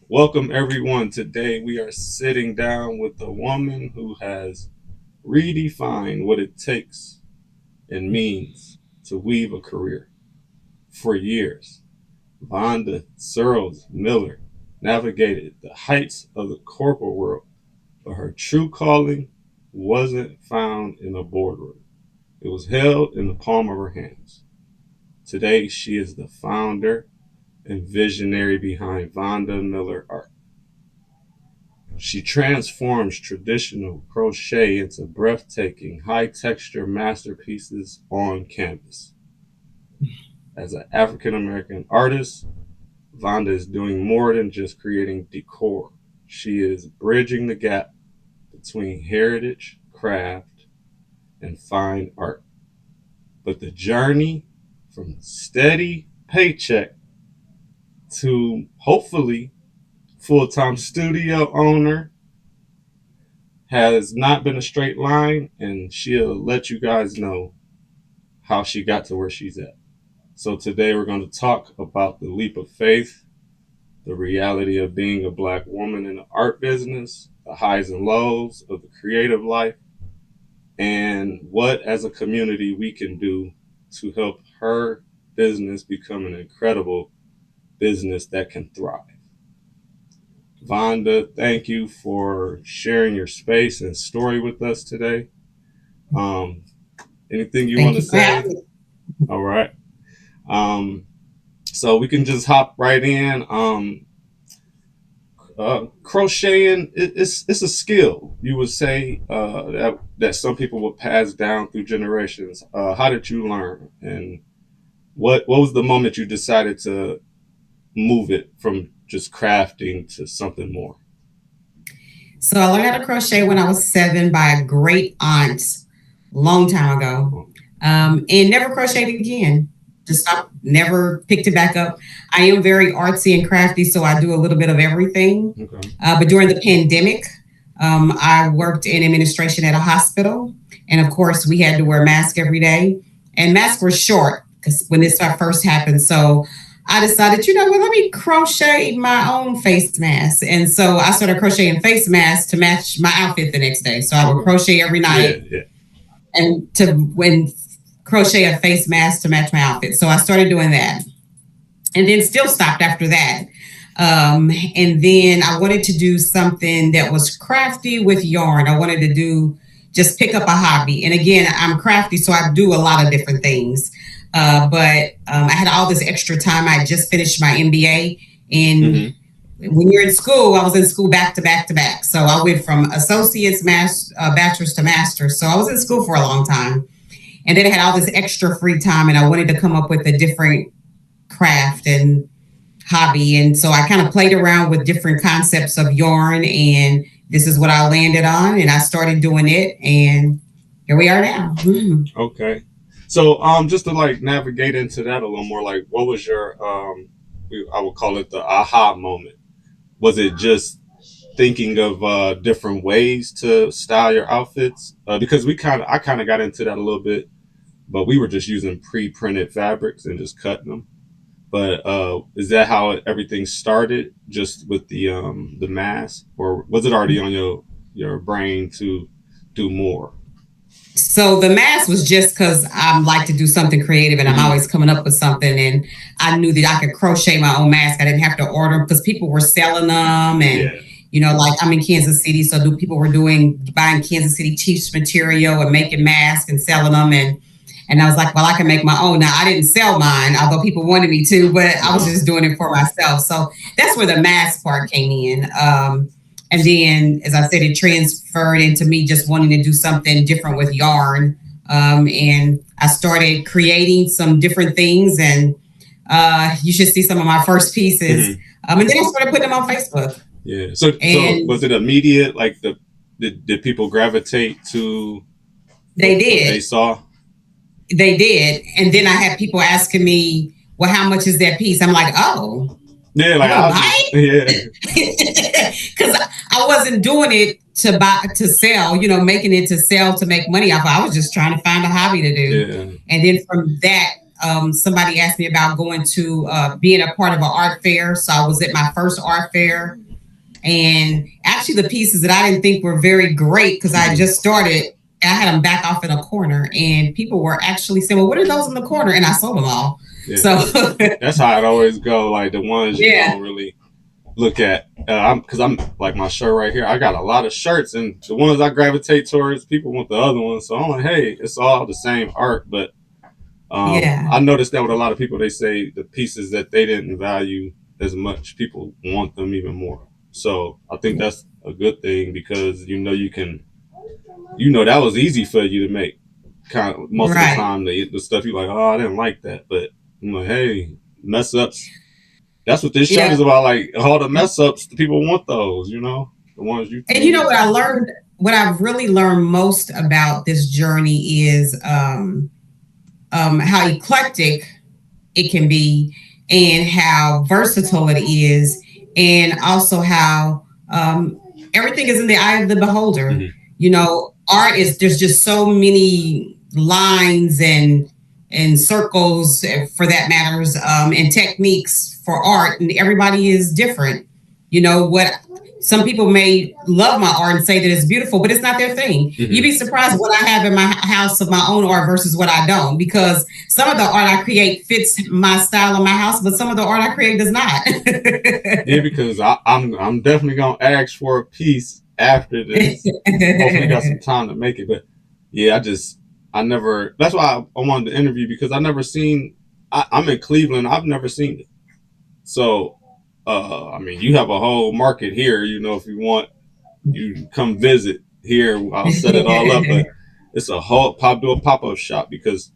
Welcome everyone. Today we are sitting down with a woman who has redefined what it takes and means to weave a career. For years, Vonda Miller navigated the heights of the corporate world, but her true calling wasn't found in a boardroom. It was held in the palm of her hands. Today, she is the founder and visionary behind Vonda Miller Art. She transforms traditional crochet into breathtaking, high texture masterpieces on canvas. As an African American artist, Vonda is doing more than just creating decor. She is bridging the gap between heritage, craft, and fine art. But the journey from steady paycheck to hopefully full time studio owner has not been a straight line, and she'll let you guys know how she got to where she's at. So today we're going to talk about the leap of faith, the reality of being a black woman in the art business, the highs and lows of the creative life, and what as a community we can do to help her business become an incredible business that can thrive. Vonda, thank you for sharing your space and story with us today. Um, Anything you want Thank to you for say? having me. All right. Um, so we can just hop right in. Crocheting it's a skill. You would say that some people would pass down through generations. How did you learn, and what was the moment you decided to move it from just crafting to something more? So I learned how to crochet when I was 7 by a great aunt, long time ago, and never crocheted again. Just stopped, never picked it back up. I am very artsy and crafty, so I do a little bit of everything. Okay. But during the pandemic, I worked in administration at a hospital, and of course, we had to wear masks every day, and masks were short because when this first happened. So I decided, let me crochet my own face mask. And so I started crocheting face masks to match my outfit the next day. So I would Okay. crochet every Yeah. night Yeah. and to when crochet a face mask to match my outfit. So I started doing that and then still stopped after that. And then I wanted to do something that was crafty with yarn. I wanted to do just pick up a hobby. And again, I'm crafty, so I do a lot of different things. But I had all this extra time. I just finished my MBA, and Mm-hmm. when you're in school, I was in school back to back to back. So I went from associate's, bachelor's to master's. So I was in school for a long time, and then I had all this extra free time, and I wanted to come up with a different craft and hobby. And so I kind of played around with different concepts of yarn, and this is what I landed on. And I started doing it, and here we are now. Okay. So just to like navigate into that a little more, like what was your I would call it the aha moment. Was it just thinking of different ways to style your outfits? Because I kind of got into that a little bit, but we were just using pre-printed fabrics and just cutting them. But is that how everything started, just with the mask, or was it already on your brain to do more? So the mask was just because I like to do something creative and I'm Mm-hmm. always coming up with something. And I knew that I could crochet my own mask. I didn't have to order them because people were selling them. And, Yeah. like I'm in Kansas City. So people were buying Kansas City Chiefs material and making masks and selling them. And I was like, well, I can make my own. Now, I didn't sell mine, although people wanted me to, but Uh I was huh. just doing it for myself. So that's where the mask part came in. And then, as I said, it transferred into me just wanting to do something different with yarn. And I started creating some different things, and you should see some of my first pieces. Mm-hmm. And then I started putting them on Facebook. Yeah. So And was it immediate? Like did people gravitate to they what they did. saw? They did. And then I had people asking me, well, how much is that piece? I'm like, oh, Yeah. you Like want to I'll buy just it? Because I wasn't doing it to sell, making it to sell to make money off. I was just trying to find a hobby to do. yeah. And then from that, somebody asked me about going to being a part of an art fair. So I was at my first art fair, and actually the pieces that I didn't think were very great because I Mhm. just started, I had them back off in a corner, and people were actually saying, "Well, what are those in the corner?" And I sold them all. Yeah, So that's how it always go. Like the ones you yeah, don't really look at. I'm like my shirt right here. I got a lot of shirts, and the ones I gravitate towards, people want the other ones. So I'm like, hey, it's all the same art. But yeah, I noticed that with a lot of people, they say the pieces that they didn't value as much, people want them even more. So I think that's a good thing because you can that was easy for you to make. Kind of most of the right. time, the stuff you like, oh, I didn't like that, but I'm like, hey, mess ups. That's what this shirt Yeah. is about. Like all the mess ups, the people want those. The ones you And you know think. what I learned? What I've really learned most about this journey is how eclectic it can be, and how versatile it is, and also how everything is in the eye of the beholder. Mm-hmm. You know, art is, there's just so many lines and circles, for that matters, and techniques for art, and everybody is different. You know what? Some people may love my art and say that it's beautiful, but it's not their thing. You'd Mm-hmm. be surprised what I have in my house of my own art versus what I don't, because some of the art I create fits my style in my house, but some of the art I create does not. Yeah, because I'm definitely gonna ask for a piece after this. Hopefully, got some time to make it. But yeah, I never. That's why I wanted to interview because I never seen. I'm in Cleveland. I've never seen it. So, I mean, you have a whole market here. If you want, you come visit here. I'll set it all up. But it's a whole do a pop up shop because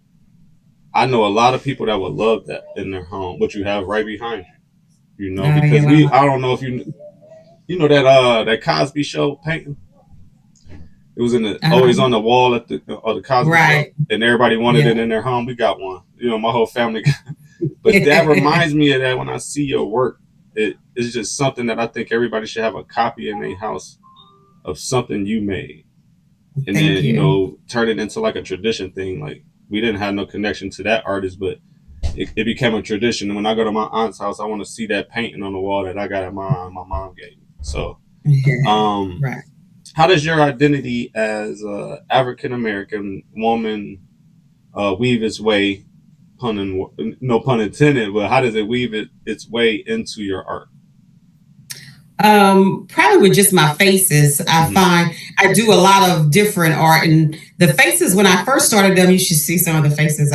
I know a lot of people that would love that in their home. What you have right behind you. Oh yeah, Because well, I don't know if that that Cosby Show painting. It was always uh-huh. on the wall at the Cosby Show, Right. and everybody wanted Yeah. it in their home. We got one. My whole family. But that reminds me of that when I see your work. It's just something that I think everybody should have a copy in their house of something you made, and Thank then you. turn it into like a tradition thing. Like we didn't have no connection to that artist, but it became a tradition. And when I go to my aunt's house, I want to see that painting on the wall that I got at my mom gave me. So, um, Right. how does your identity as a African American woman weave its way, no pun intended, but how does it weave its way into your art? Probably with just my faces. I Mm-hmm. find I do a lot of different art, and the faces, when I first started them, you should see some of the faces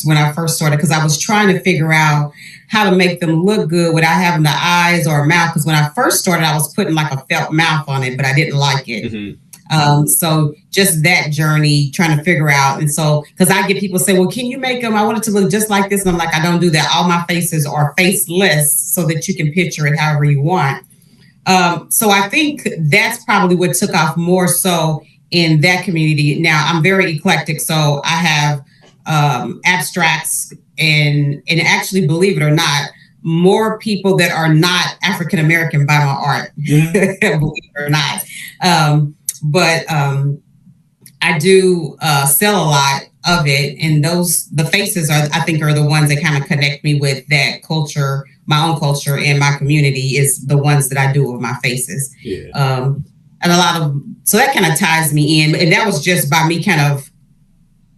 when I first started, because I was trying to figure out how to make them look good without having the eyes or a mouth. Because when I first started, I was putting like a felt mouth on it, but I didn't like it. Mm-hmm. So just that journey, trying to figure out. And so, because I get people say, well, can you make them? I want it to look just like this. And I'm like, I don't do that. All my faces are faceless so that you can picture it however you want. So I think that's probably what took off more so in that community. Now I'm very eclectic, so I have abstracts, and actually, believe it or not, more people that are not African American buy my art. Believe it or not, but I do sell a lot of it, and the faces are, I think, are the ones that kind of connect me with that culture, my own culture, and my community is the ones that I do with my faces. Yeah. And a lot of, so that kind of ties me in, and that was just by me kind of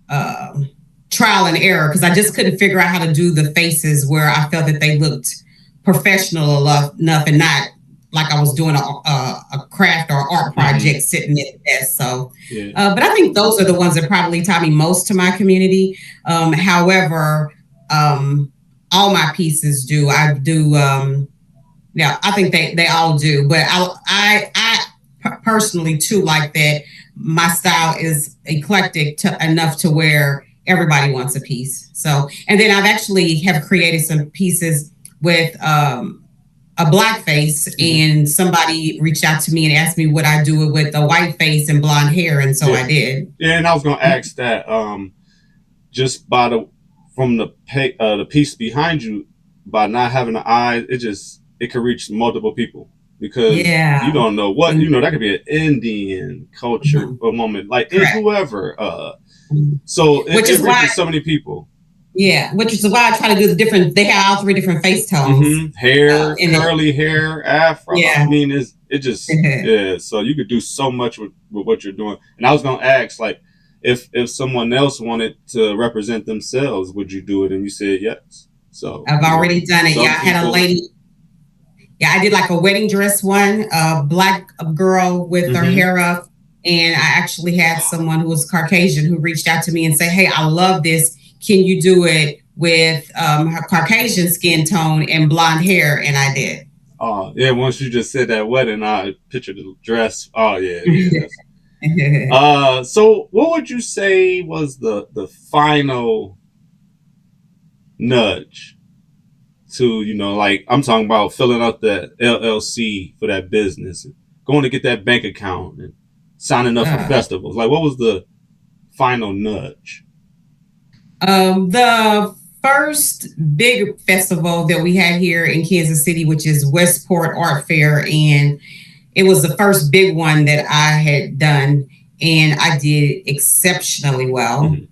um trial and error, because I just couldn't figure out how to do the faces where I felt that they looked professional enough and not like I was doing a craft or art Mm-hmm. project sitting at the desk. So, Yeah. but I think those are the ones that probably tie me most to my community. However, um, all my pieces do. I do. Yeah, I think they all do. But I personally too like that. My style is eclectic enough to where everybody wants a piece. So, and then I've actually have created some pieces with a black face, Mm-hmm. and somebody reached out to me and asked me would I do it with a white face and blonde hair, and so Yeah. I did. Yeah. And I was gonna ask that. Just by the piece behind you, by not having the eyes, it could reach multiple people because you Yeah. don't know what And, that could be an Indian culture mhm, a moment like correct. whoever. Mhm. So Which it is why reaches so many people. Yeah, which is why I try to do the different. They have all three different face tones Hair, in it. curly hair, afro. I Yeah. mean, it just yeah. So you could do so much with what you're doing. And I was gonna ask, like, if someone else wanted to represent themselves, would you do it? And you said yes. So I've already done it. Yeah, some I had a people. lady. Yeah, I did like a wedding dress one, a black girl with her Mm-hmm. hair up. And I actually had someone who was Caucasian who reached out to me and said, "Hey, I love this. Can you do it with her Caucasian skin tone and blonde hair?" And I did. Yeah. Once you just said that wedding, I pictured the dress. Oh yeah, yeah. That's so what would you say was the final nudge to, like I'm talking about filling out that LLC for that business, and going to get that bank account and signing up for uh, festivals? Like, what was the final nudge? the first big festival that we had here in Kansas City, which is Westport Art Fair, and it was the first big one that I had done, and I did exceptionally well. Mm-hmm.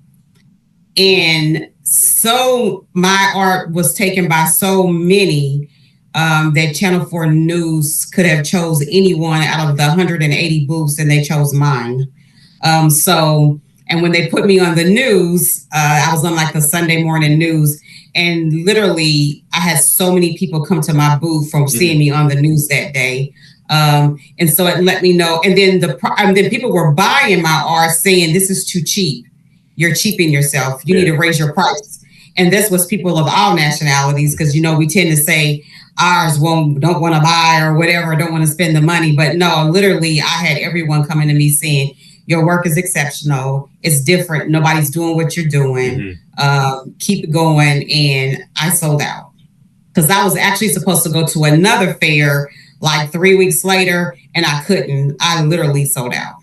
And so my art was taken by so many that Channel 4 News could have chose anyone out of the 180 booths, and they chose mine. So, and when they put me on the news, I was on like the Sunday morning news, and literally, I had so many people come to my booth from seeing Mm-hmm. me on the news that day. And so it let me know. And then then people were buying my art, saying, "This is too cheap. You're cheaping yourself. You need Yeah. to raise your price." And this was people of all nationalities, because we tend to say ours won't don't want to buy or whatever, don't want to spend the money. But no, literally, I had everyone coming to me saying, "Your work is exceptional. It's different. Nobody's doing what you're doing. Mm-hmm. Keep it going." And I sold out because I was actually supposed to go to another fair like 3 weeks later, and I couldn't. I literally sold out.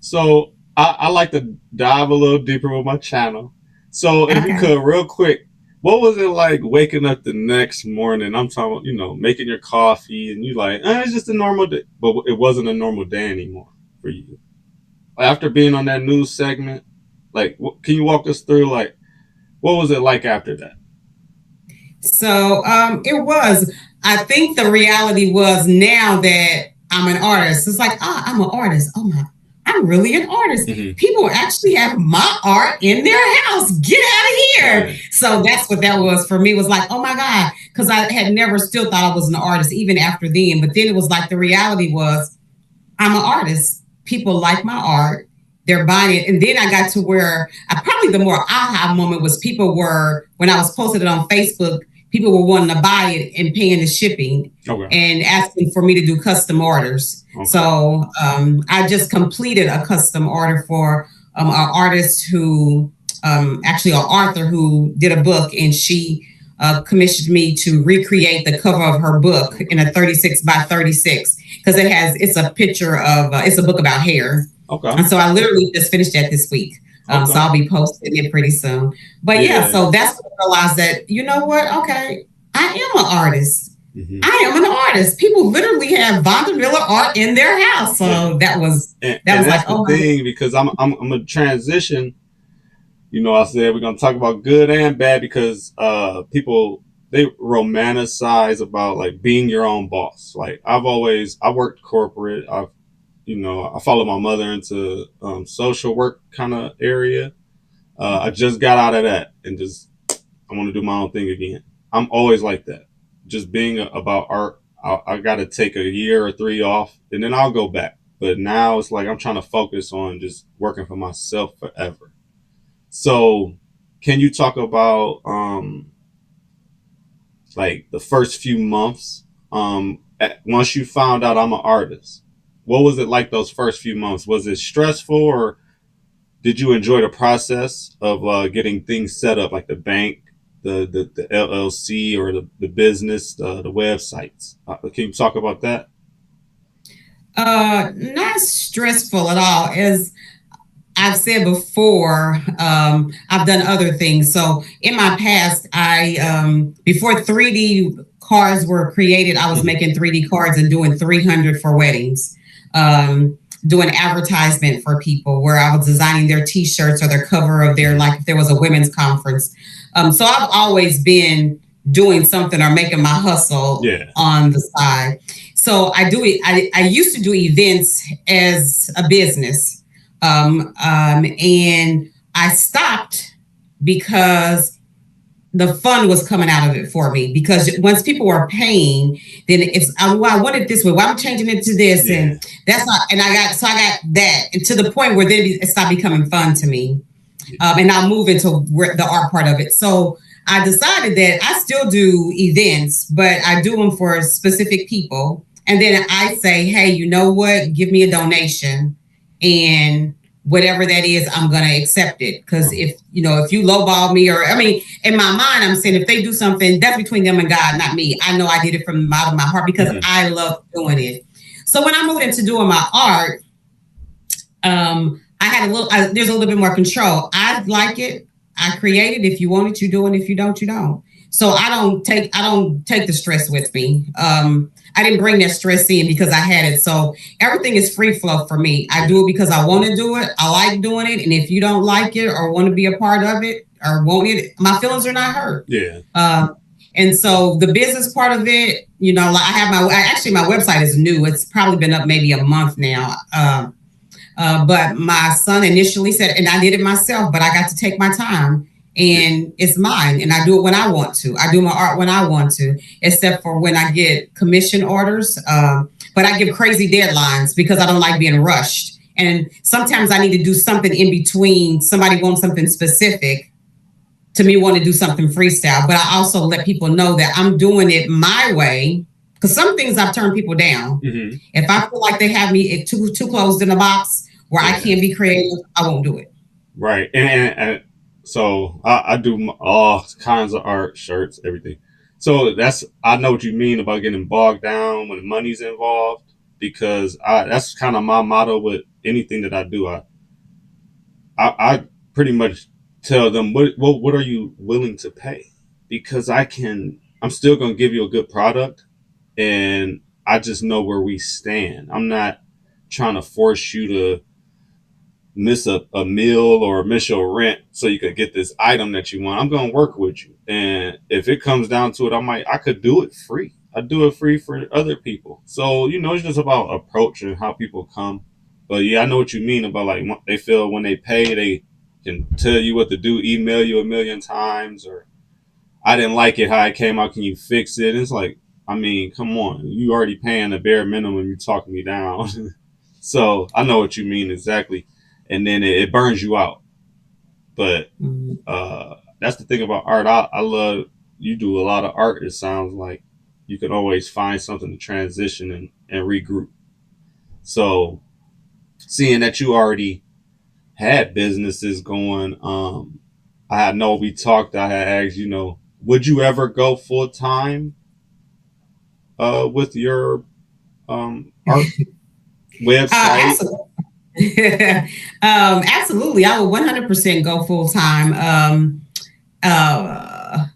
So I like to dive a little deeper with my channel. So if you Okay. could, real quick, what was it like waking up the next morning? I'm talking about, making your coffee, and you like, it's just a normal day, but it wasn't a normal day anymore for you. After being on that news segment, like, can you walk us through, like, what was it like after that? So it was. I think the reality was, now that I'm an artist, it's like, I'm an artist. Oh my, I'm really an artist. Mm-hmm. People actually have my art in their house. Get out of here. Yeah. So that's what that was for me. It was like, oh my God, because I had never still thought I was an artist even after then. But then it was like the reality was, I'm an artist. People like my art. They're buying it. And then I got to where probably the more aha moment was, people were, when I was posted it on Facebook, people were wanting to buy it and paying the shipping Okay. and asking for me to do custom orders. Okay. So I just completed a custom order for an artist who, actually an author who did a book, and she commissioned me to recreate the cover of her book in a 36 by 36, because it's a picture of, it's a book about hair. Okay. And so I literally just finished that this week. So Okay. I'll be posting it pretty soon. But yeah, Yeah. so that's when I realized that, you know what? Okay, I am an artist. Mm-hmm. I am an artist. People literally have Vonda Miller art in their house. So Yeah. that was And like, that's the thing, because I'm a transition. I said we're gonna talk about good and bad, because people, they romanticize about, like, being your own boss. Like, I worked corporate. I followed my mother into social work kind of area. I just got out of that, and just I want to do my own thing again. I'm always like that. Just being about art, I got to take a year or three off, and then I'll go back. But now it's like I'm trying to focus on just working for myself forever. So, can you talk about like the first few months? Once you found out I'm an artist, what was it like those first few months? Was it stressful, or did you enjoy the process of getting things set up, like the bank, the LLC, or the business, the websites? Can you talk about that? not stressful at all. As I've said before, I've done other things. So in my past, before 3D cards were created, I was Mm-hmm. making 3D cards and doing 300 for weddings, doing advertisement for people where I was designing their T-shirts or their cover of their, like if there was a women's conference. So I've always been doing something or making my hustle Yeah. on the side. So I do it. I used to do events as a business, and I stopped because the fun was coming out of it for me. Because once people were paying, then it's well, I want it this way. Well, I'm changing it to this, Yeah. and that's not. And I got that, and to the point where then it stopped becoming fun to me, Yeah. and I'll move into the art part of it. So I decided that I still do events, but I do them for specific people. And then I say, hey, you know what? Give me a donation, and whatever that is, I'm gonna accept it. Because Uh-huh. if you lowball me, or I mean, in my mind, I'm saying if they do something, that's between them and God, not me. I know I did it from out of my heart because Mhm. I love doing it. So when I moved into doing my art, I had there's a little bit more control. I like it. I create it. If you want it, you do it. If you don't, you don't. So I don't take the stress with me. I didn't bring that stress in because I had it. So everything is free flow for me. I Yeah. do it because I want to do it. I like doing it. And if you don't like it or want to be a part of it or want it, my feelings are not hurt. Yeah. And so the business part of it, like I have actually my website is new. It's probably been up maybe a month now. But my son initially said, and I did it myself, but I got to take my time, Yeah. and it's mine, and I do it when I want to. I do my art when I want to, except for when I get commission orders. But I give crazy deadlines because I don't like being rushed. And sometimes I need to do something in between. Somebody wants something specific to me, want to do something freestyle. But I also let people know that I'm doing it my way. Because some things I've turned people down. Hmm. If I feel like they have me too closed in a box where I Yeah. can't be creative, I won't do it. Right. And so I do all kinds of art, shirts, everything. So I know what you mean about getting bogged down when money's involved because that's kind of my motto with anything that I do. I pretty much tell them what are you willing to pay because I'm still going to give you a good product and I just know where we stand. I'm not trying to force you to miss a meal or miss your rent so you could get this item that you want. I'm gonna work with you. And if it comes down to it, I could do it free. I do it free for other people. So, it's just about approach and how people come. But yeah, I know what you mean about like they feel when they pay, they can tell you what to do, email you a million times, or I didn't like it how it came out. Can you fix it? It's like, I mean, come on, you already paying the bare minimum. You're talking me down. So I know what you mean exactly, and then it burns you out. But Mm. that's the thing about art. I love you do a lot of art. It sounds like you can always find something to transition and regroup. So seeing that you already had businesses going, I know we talked. I had asked, would you ever go full time with your art website? Absolutely. Absolutely. I would 100% go full time. Uh,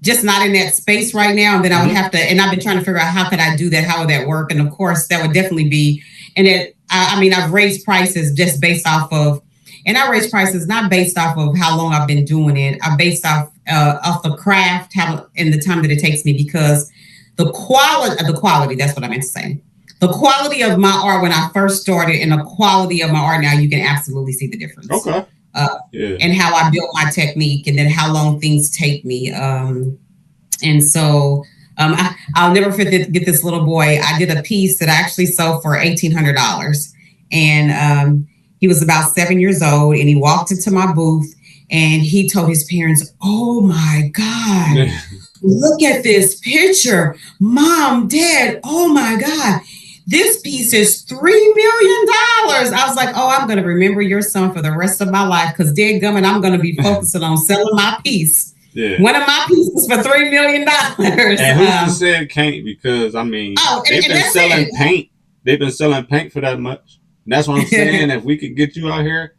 just not in that space right now. And then I would Mm-hmm. have to, and I've been trying to figure out how could I do that? How would that work? And of course, that would definitely be, and I mean, I've raised prices just based off of, and I raise prices not based off of how long I've been doing it. I based off the craft, how and the time that it takes me because the quality, that's what I meant to say. The quality of my art when I first started and the quality of my art now, you can absolutely see the difference. Okay. Uh, Yeah. and how I built my technique and then how long things take me. And so I'll never forget this little boy. I did a piece that I actually sold for $1,800. And he was about 7 years old and he walked into my booth and he told his parents, "Oh my God, look at this picture. Mom, Dad, oh my God. This piece is $3 million." I was like, "Oh, I'm going to remember your son for the rest of my life because, dadgummit, I'm going to be focusing on selling my piece. Yeah. One of my pieces for $3 million." And who's to say it can't? Because I mean, Oh, they've and been that's selling it. paint. They've been selling paint for that much. And that's what I'm saying. If we could get you out here,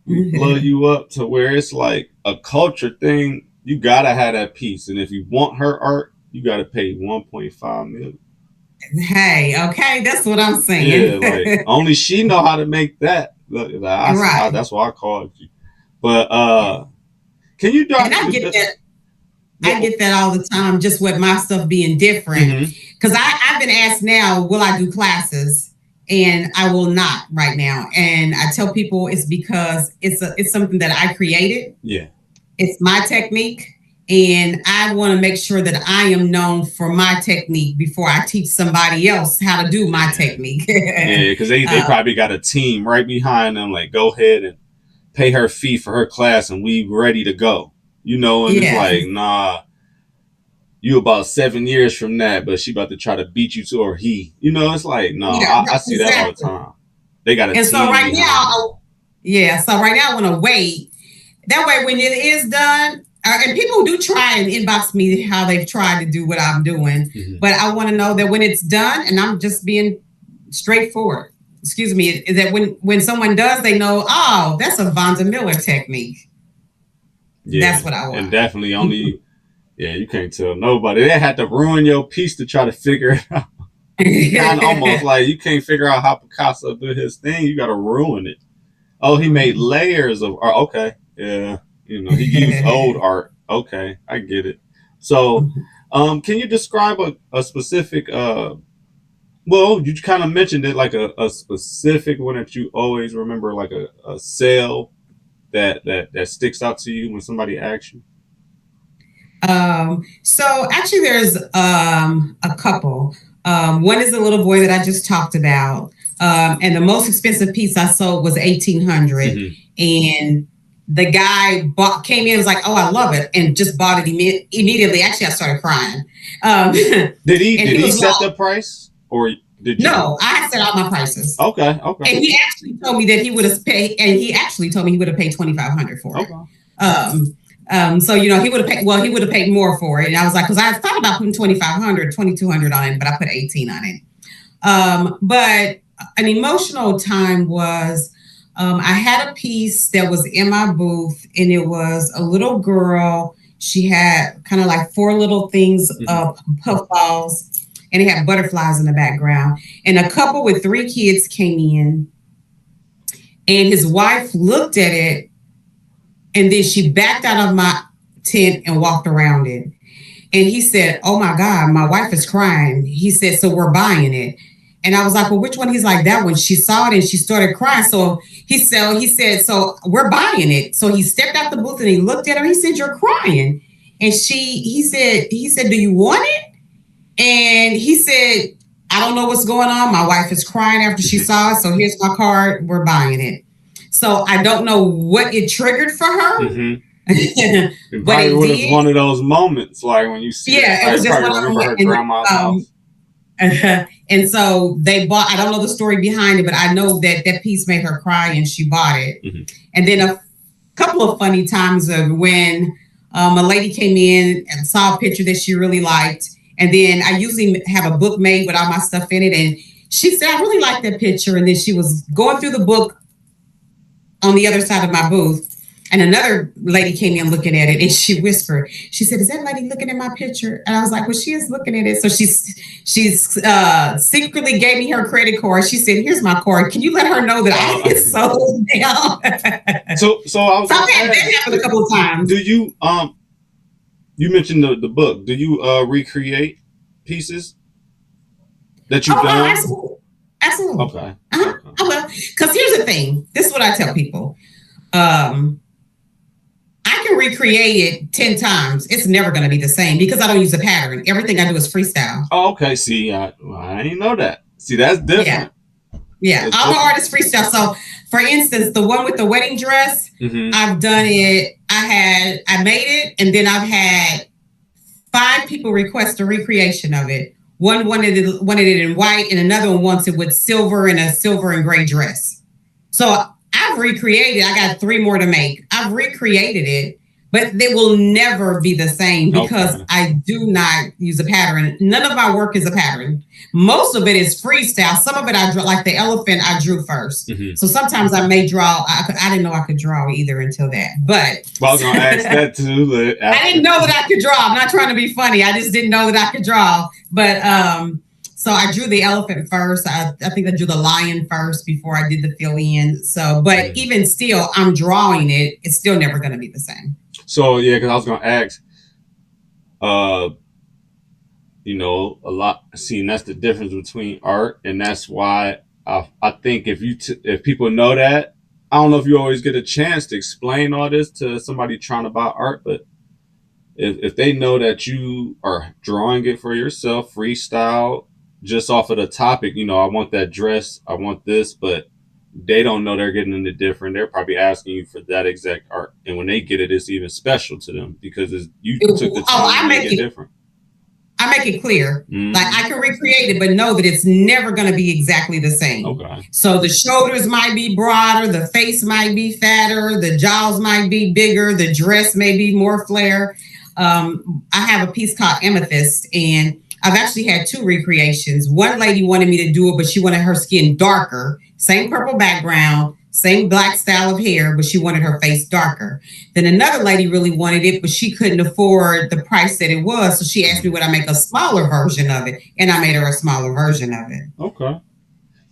we blow you up to where it's like a culture thing. You gotta have that piece, and if you want her art, you gotta pay 1.5 million. Hey, okay, that's what I'm Yeah, saying. like only she know how to make that. Look, Right. that's why I called you. But Yeah. Can you And doc? I get that. I Well, get that all the time, just with my stuff being different. mm-hmm. Because I've been asked now, will I do classes? And I will not right now. And I tell people it's because it's something that I created. Yeah. It's my technique. And I want to make sure that I am known for my technique before I teach somebody else how to do my Yeah. technique. Yeah, because they uh, probably got a team right behind them. Like, go ahead and pay her fee for her class, and we ready to go. And it's yeah. like, nah, you about 7 years from that, but she about to try to beat you to or he. It's like, no, Yeah, I see that all the exactly. time. They got a And so team right now, behind them. yeah, so right now I want to wait. That way, when it is done, and people do try and inbox me how they've tried to do what I'm doing, Mm-hmm. but I want to know that when it's done, and I'm just being straightforward. Excuse me, is that when someone does, they know, oh, that's a Vonda Miller technique. Yeah, That's what I and want. definitely only, yeah, you can't tell nobody. They had to ruin your piece to try to figure it out. Kind of almost like you can't figure out how Picasso did his thing. You got to ruin it. Oh, he made layers of art. Okay, yeah, he used old art. Okay, I get it. So, can you describe a specific? Well, you kind of mentioned it, like a specific one that you always remember, like a sale that sticks out to you when somebody asks you. So actually, there's a couple. One is the little boy that I just talked about, and the most expensive piece I sold was 1800, Mm-hmm. and the guy came in and was like, "Oh, I love it," and just bought it immediately. Actually, I started crying, Did and he he was set like, the price or did you? "No, I set out my prices." Okay, okay, And he actually told me that he would have paid, and he actually told me he would have paid 2,500 for it. okay. So he would have paid. Well, he would have paid more for it, and I was like, because I thought about putting 2,500, 2,200 on it, but I put 18 on it. But an emotional time was I had a piece that was in my booth, and it was a little girl. She had kind of like four little things, Mm-hmm. puff balls, and it had butterflies in the background. And a couple with three kids came in, and his wife looked at it, and then she backed out of my tent and walked around it. And he said, "Oh my God, my wife is crying." He said, "So we're buying it." And I was like, "Well, which one?" He's like, "That one." She saw it and she started crying. So he said, "So we're buying it." So he stepped out the booth and he looked at her. He said, "You're crying." And he said, "Do you want it?" And he said, "I don't know what's going on. My wife is crying after she saw it. So here's my card. We're buying it." So I don't know what it triggered for her, Mm-hmm. It but probably it was did. one of those moments, like when you see that, Yeah, it like was just probably one of remember them. her grandma's house. And so they bought. I don't know the story behind it, but I know that that piece made her cry, and she bought it. Mm-hmm. And then a couple of funny times of when a lady came in and saw a picture that she really liked, and then I usually have a book made with all my stuff in it, and she said, "I really like that picture," and then she was going through the book on the other side of my booth. And another lady came in looking at it, and she whispered, she said, "Is that lady looking at my picture?" And I was like, "Well, she is looking at it." So she's secretly gave me her credit card. She said, "Here's my card. Can you let her know that I sold them?" So I was So gonna I've had that ask, happen a couple of times. do you mentioned the book? Do you recreate pieces that you've Oh, done? absolutely. Absolutely. Okay, Uh-huh. okay, I will. Because here's the thing. This is what I tell people. Um, I can recreate it 10 times. It's never going to be the same because I don't use a pattern. Everything I do is freestyle. oh, okay. See, I didn't know that. See, that's Yeah. different. Yeah. That's All my different. art is freestyle. So, for instance, the one with the wedding dress, Mm-hmm. I've done it. I made it, and then I've had five people request a recreation of it. One wanted it in white, and another one wants it with silver and a silver and gray dress. So I've recreated. I got three more to make. I've recreated it, but they will never be the same because Okay. I do not use a pattern. None of my work is a pattern. Most of it is freestyle. Some of it I drew, like the elephant, I drew first. Mm-hmm. So sometimes I may draw. I didn't know I could draw either until that. But Well, I was gonna ask that too. I didn't know that I could draw. I'm not trying to be funny. I just didn't know that I could draw. But so I drew the elephant first. I think I drew the lion first before I did the fill in. So, but Mm-hmm. even still, I'm drawing it. It's still never going to be the same. So yeah, because I was gonna ask, uh, a lot. See, and that's the difference between art, and that's why I think if people know that, I don't know if you always get a chance to explain all this to somebody trying to buy art, but if they know that you are drawing it for yourself, freestyle, just off of the topic, I want that dress, I want this, but they don't know they're getting into different. They're probably asking you for that exact art, and when they get it, it's even special to them because you took the Oh, time to make it different. I make it clear. Like Mm-hmm. I can recreate it, but know that it's never going to be exactly the same. Okay. So the shoulders might be broader, the face might be fatter, the jaws might be bigger, the dress may be more flare. I have a piece called Amethyst, and I've actually had two recreations. One lady wanted me to do it, but she wanted her skin darker, same purple background, same black style of hair, but she wanted her face darker. Then another lady really wanted it, but she couldn't afford the price that it was. So she asked me would I make a smaller version of it, and I made her a smaller version of it. Okay.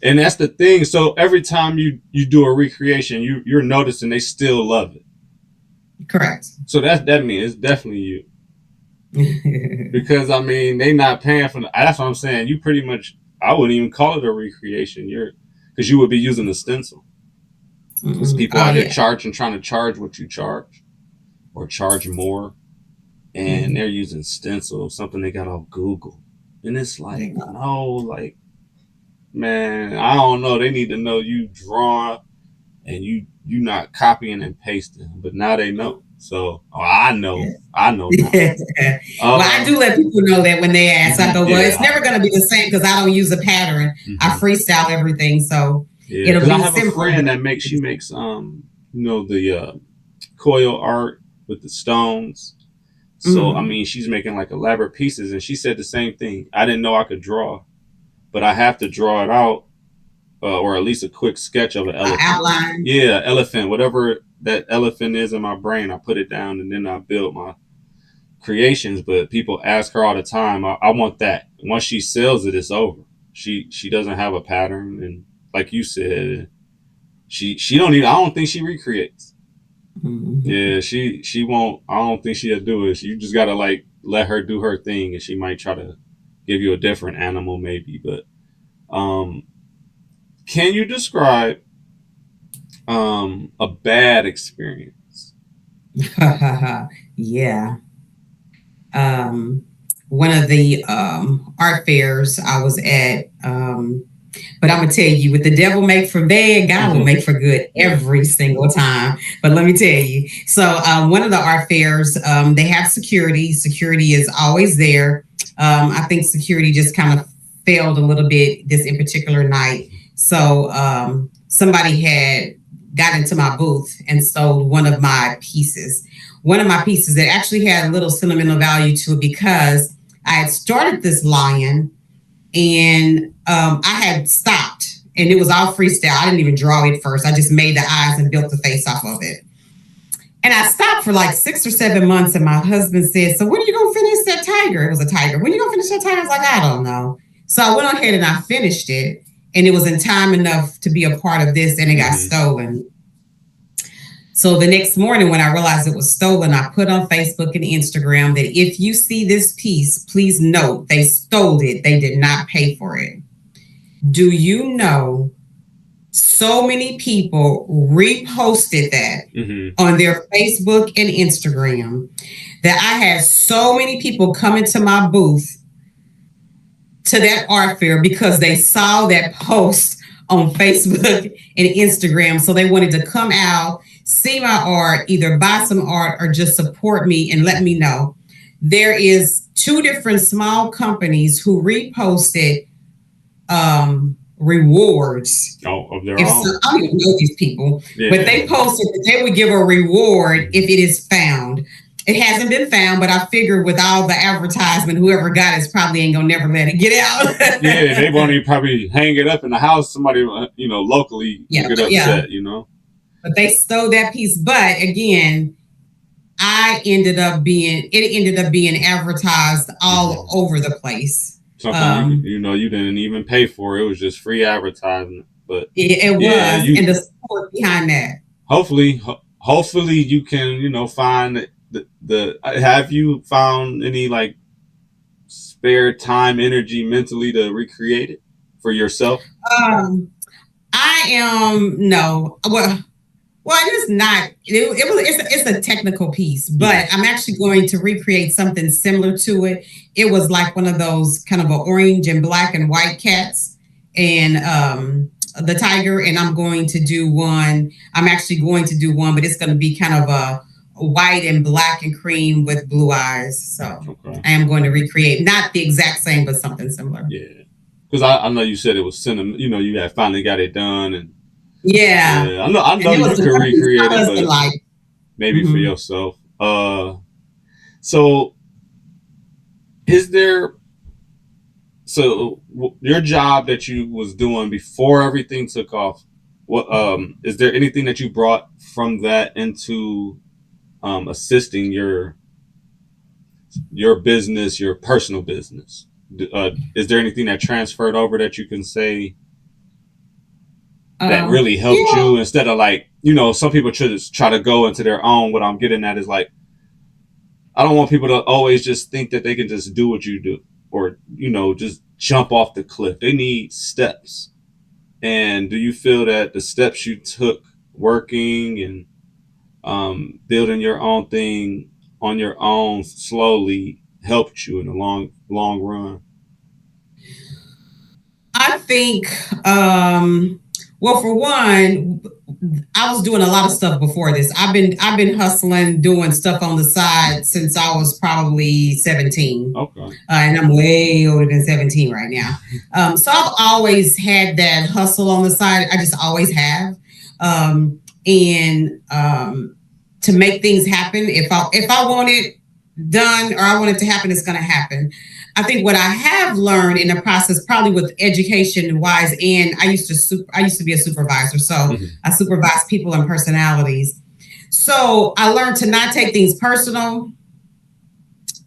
And that's the thing. So every time you do a recreation, you're noticing they still love it. Correct. So that means it's definitely you. Because I mean they not paying for that's what I'm saying. You pretty much I wouldn't even call it a recreation. Because you would be using the stencil. Because people out here trying to charge what you charge or charge more, and they're using stencil, something they got off Google, and it's like no, like man, I don't know. They need to know you draw and you not copying and pasting. But now they know. So I know now. Well, I do let people know that when they ask, I go, well, it's never going to be the same because I don't use a pattern. I freestyle everything, so it'll be. I have simple. A friend that makes the coil art with the stones. So I mean, she's making like elaborate pieces, and she said the same thing. I didn't know I could draw, but I have to draw it out, or at least a quick sketch of an elephant. Outline. Yeah, elephant, whatever that elephant is in my brain. I put it down, and then I build my creations. But people ask her all the time. I want that. Once she sells it, it's over. She doesn't have a pattern, and like you said, she don't even. I don't think she recreates. Mm-hmm. Yeah, she won't. I don't think she'll do it. You just gotta like let her do her thing, and she might try to give you a different animal, maybe. But can you describe a bad experience? Yeah. One of the art fairs I was at. But I'm gonna tell you, what the devil make for bad, God will make for good every single time. But let me tell you. So one of the art fairs, they have security. Security is always there. I think security just kind of failed a little bit this in particular night. So somebody had got into my booth and stole one of my pieces. One of my pieces that actually had a little sentimental value to it because I had started this lion and I had stopped and it was all freestyle. I didn't even draw it first. I just made the eyes and built the face off of it. And I stopped for like 6 or 7 months and my husband said, so when are you going to finish that tiger? It was a tiger. When are you going to finish that tiger? I was like, I don't know. So I went ahead and I finished it and it was in time enough to be a part of this and it got stolen. So the next morning when I realized it was stolen, I put on Facebook and Instagram that if you see this piece, please note they stole it. They did not pay for it. Do you know so many people reposted that on their Facebook and Instagram that I had so many people come into my booth to that art fair because they saw that post on Facebook and Instagram. So they wanted to come out, see my art, either buy some art or just support me and let me know. There is 2 different small companies who reposted rewards. Of their own. I don't even know these people, but they posted that they would give a reward if it is found. It hasn't been found, but I figured with all the advertisement, whoever got it probably ain't gonna never let it get out. Yeah, they won't even probably hang it up in the house. Somebody, locally get upset, But they stole that piece. But again, it ended up being advertised all over the place. Something you didn't even pay for. It was just free advertising. But it was, and the support behind that. Hopefully you can find the have you found any like spare time, energy, mentally to recreate it for yourself? Um, I am no. Well, it is not. It's a technical piece, Mm-hmm. but I'm actually going to recreate something similar to it. It was like one of those kind of a orange and black and white cats, and the tiger. And I'm going to do one. I'm actually going to do one, but it's going to be kind of a white and black and cream with blue eyes. So Okay. I am going to recreate not the exact same, but something similar. Yeah. Because I know you said it was cinema. You know, you had finally got it done, and Yeah, yeah, I know and it was you the could one piece recreate my it, husband but liked. maybe for Mm-hmm. yourself. So is there your job that you was doing before everything took off? What is there anything that you brought from that into assisting your business, your personal business? Is there anything that transferred over that you can say that really helped Yeah, you instead of like some people just try to go into their own? What I'm getting at is like I don't want people to always just think that they can just do what you do or just jump off the cliff. They need steps. And do you feel that the steps you took working and building your own thing on your own slowly helped you in the long run? I think, well, for one, I was doing a lot of stuff before this. I've been hustling, doing stuff on the side since I was probably 17. Okay. And I'm way older than 17 right now. So I've always had that hustle on the side. I just always have. And to make things happen, if I want it done or I want it to happen, it's going to happen. I think what I have learned in the process, probably with education wise, and I used to be a supervisor, so Mm-hmm. I supervise people and personalities. So I learned to not take things personal.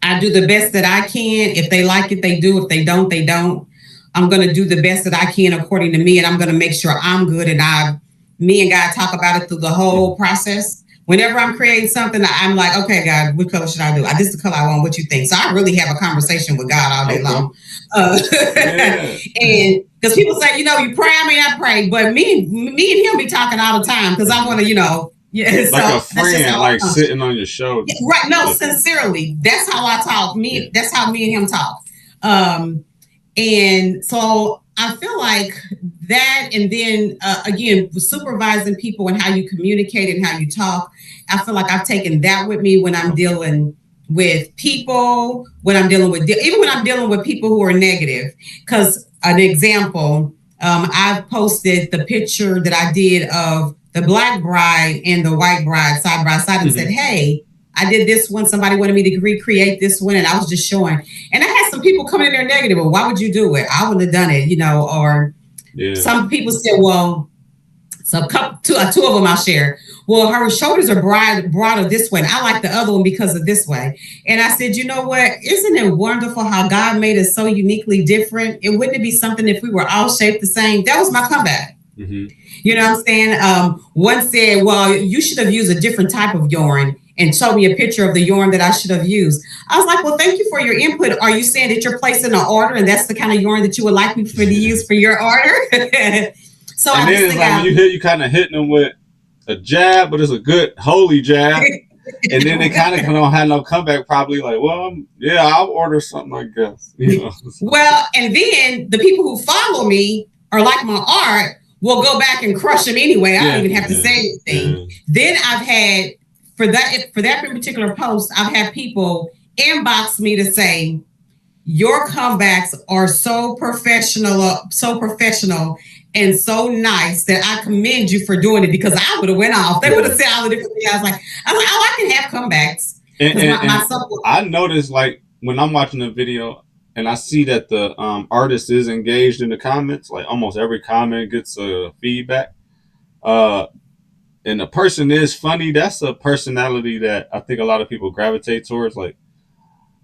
I do the best that I can. If they like it, they do. If they don't, they don't. I'm going to do the best that I can according to me, and I'm going to make sure I'm good. And me and God talk about it through the Mm-hmm. whole process. Whenever I'm creating something, I'm like, okay, God, what color should I do? This is the color I want. What you think? So I really have a conversation with God all day Okay. long. Uh, Yeah. and because people say, you pray, I mean, I pray, but me and him be talking all the time because I want Mm-hmm. to, yeah. Like a So that's just friend, how I like function. sitting on your shoulder. Yeah, right. No, Yeah. sincerely, that's how I talk. Yeah. That's how me and him talk. Um, and so I feel like that, and then again, supervising people and how you communicate and how you talk. I feel like I've taken that with me when I'm Okay. dealing with people, when I'm dealing with, even when I'm dealing with people who are negative. Because an example, I've posted the picture that I did of the black bride and the white bride side by side and said, Mm-hmm. hey, I did this one. Somebody wanted me to recreate this one, and I was just showing. And I had some people come in there negative. Well, why would you do it? I wouldn't have done it, or Yeah. some people said, well, so two of them I'll share. Well, her shoulders are broader this way. And I like the other one because of this way. And I said, you know what? Isn't it wonderful how God made us so uniquely different? And wouldn't it be something if we were all shaped the same? That was my comeback. Mm-hmm. You know what I'm saying? One said, well, you should have used a different type of yarn and showed me a picture of the yarn that I should have used. I was like, well, thank you for your input. Are you saying that you're placing an order and that's the kind of yarn that you would like me for to use for your order? So And I just then it's think like when you kind of hitting them with a jab, but it's a good holy jab. And then they kind of don't have no comeback. Probably like, well, yeah, I'll order something. I guess So. well, and then the people who follow me or like my art will go back and crush them anyway. I don't Yeah, even have to yeah, say anything. yeah. Then I've had for that particular post, I've had people inbox me to say your comebacks are so professional and so nice that I commend you for doing it because I would have went off. They would have Yeah. said all the different things. I was like, oh, I can have comebacks And, because and my and son. I noticed like when I'm watching the video and I see that the artist is engaged in the comments, like almost every comment gets a feedback. Uh, and the person is funny. That's a personality that I think a lot of people gravitate towards. Like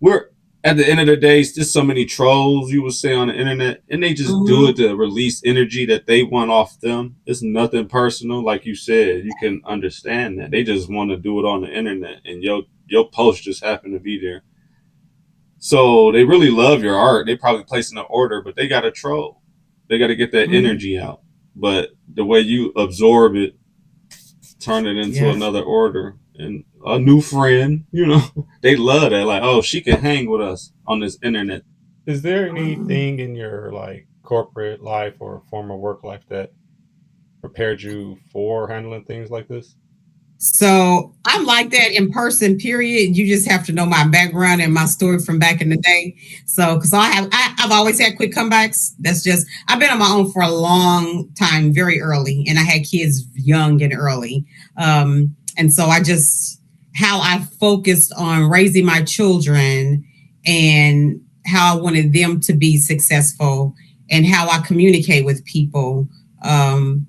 we're at the end of the day, there's so many trolls you would say on the internet, and they just do it Mm-hmm. to release energy that they want off them. It's nothing personal, like you said. You can understand that they just want to do it on the internet, and your post just happened to be there. So they really love your art. They probably placing an order, but they got to troll. They got to get that Mm-hmm. energy out. But the way you absorb it, turn it into Yes. another order and a new friend, they love that. Like, oh, she can hang with us on this internet. Is there Mm-hmm. anything in your like corporate life or former work life that prepared you for handling things like this? So I'm like that in person, period. You just have to know my background and my story from back in the day. So, because I've always had quick comebacks. That's just, I've been on my own for a long time, very early, and I had kids young and early. And so how I focused on raising my children and how I wanted them to be successful and how I communicate with people. And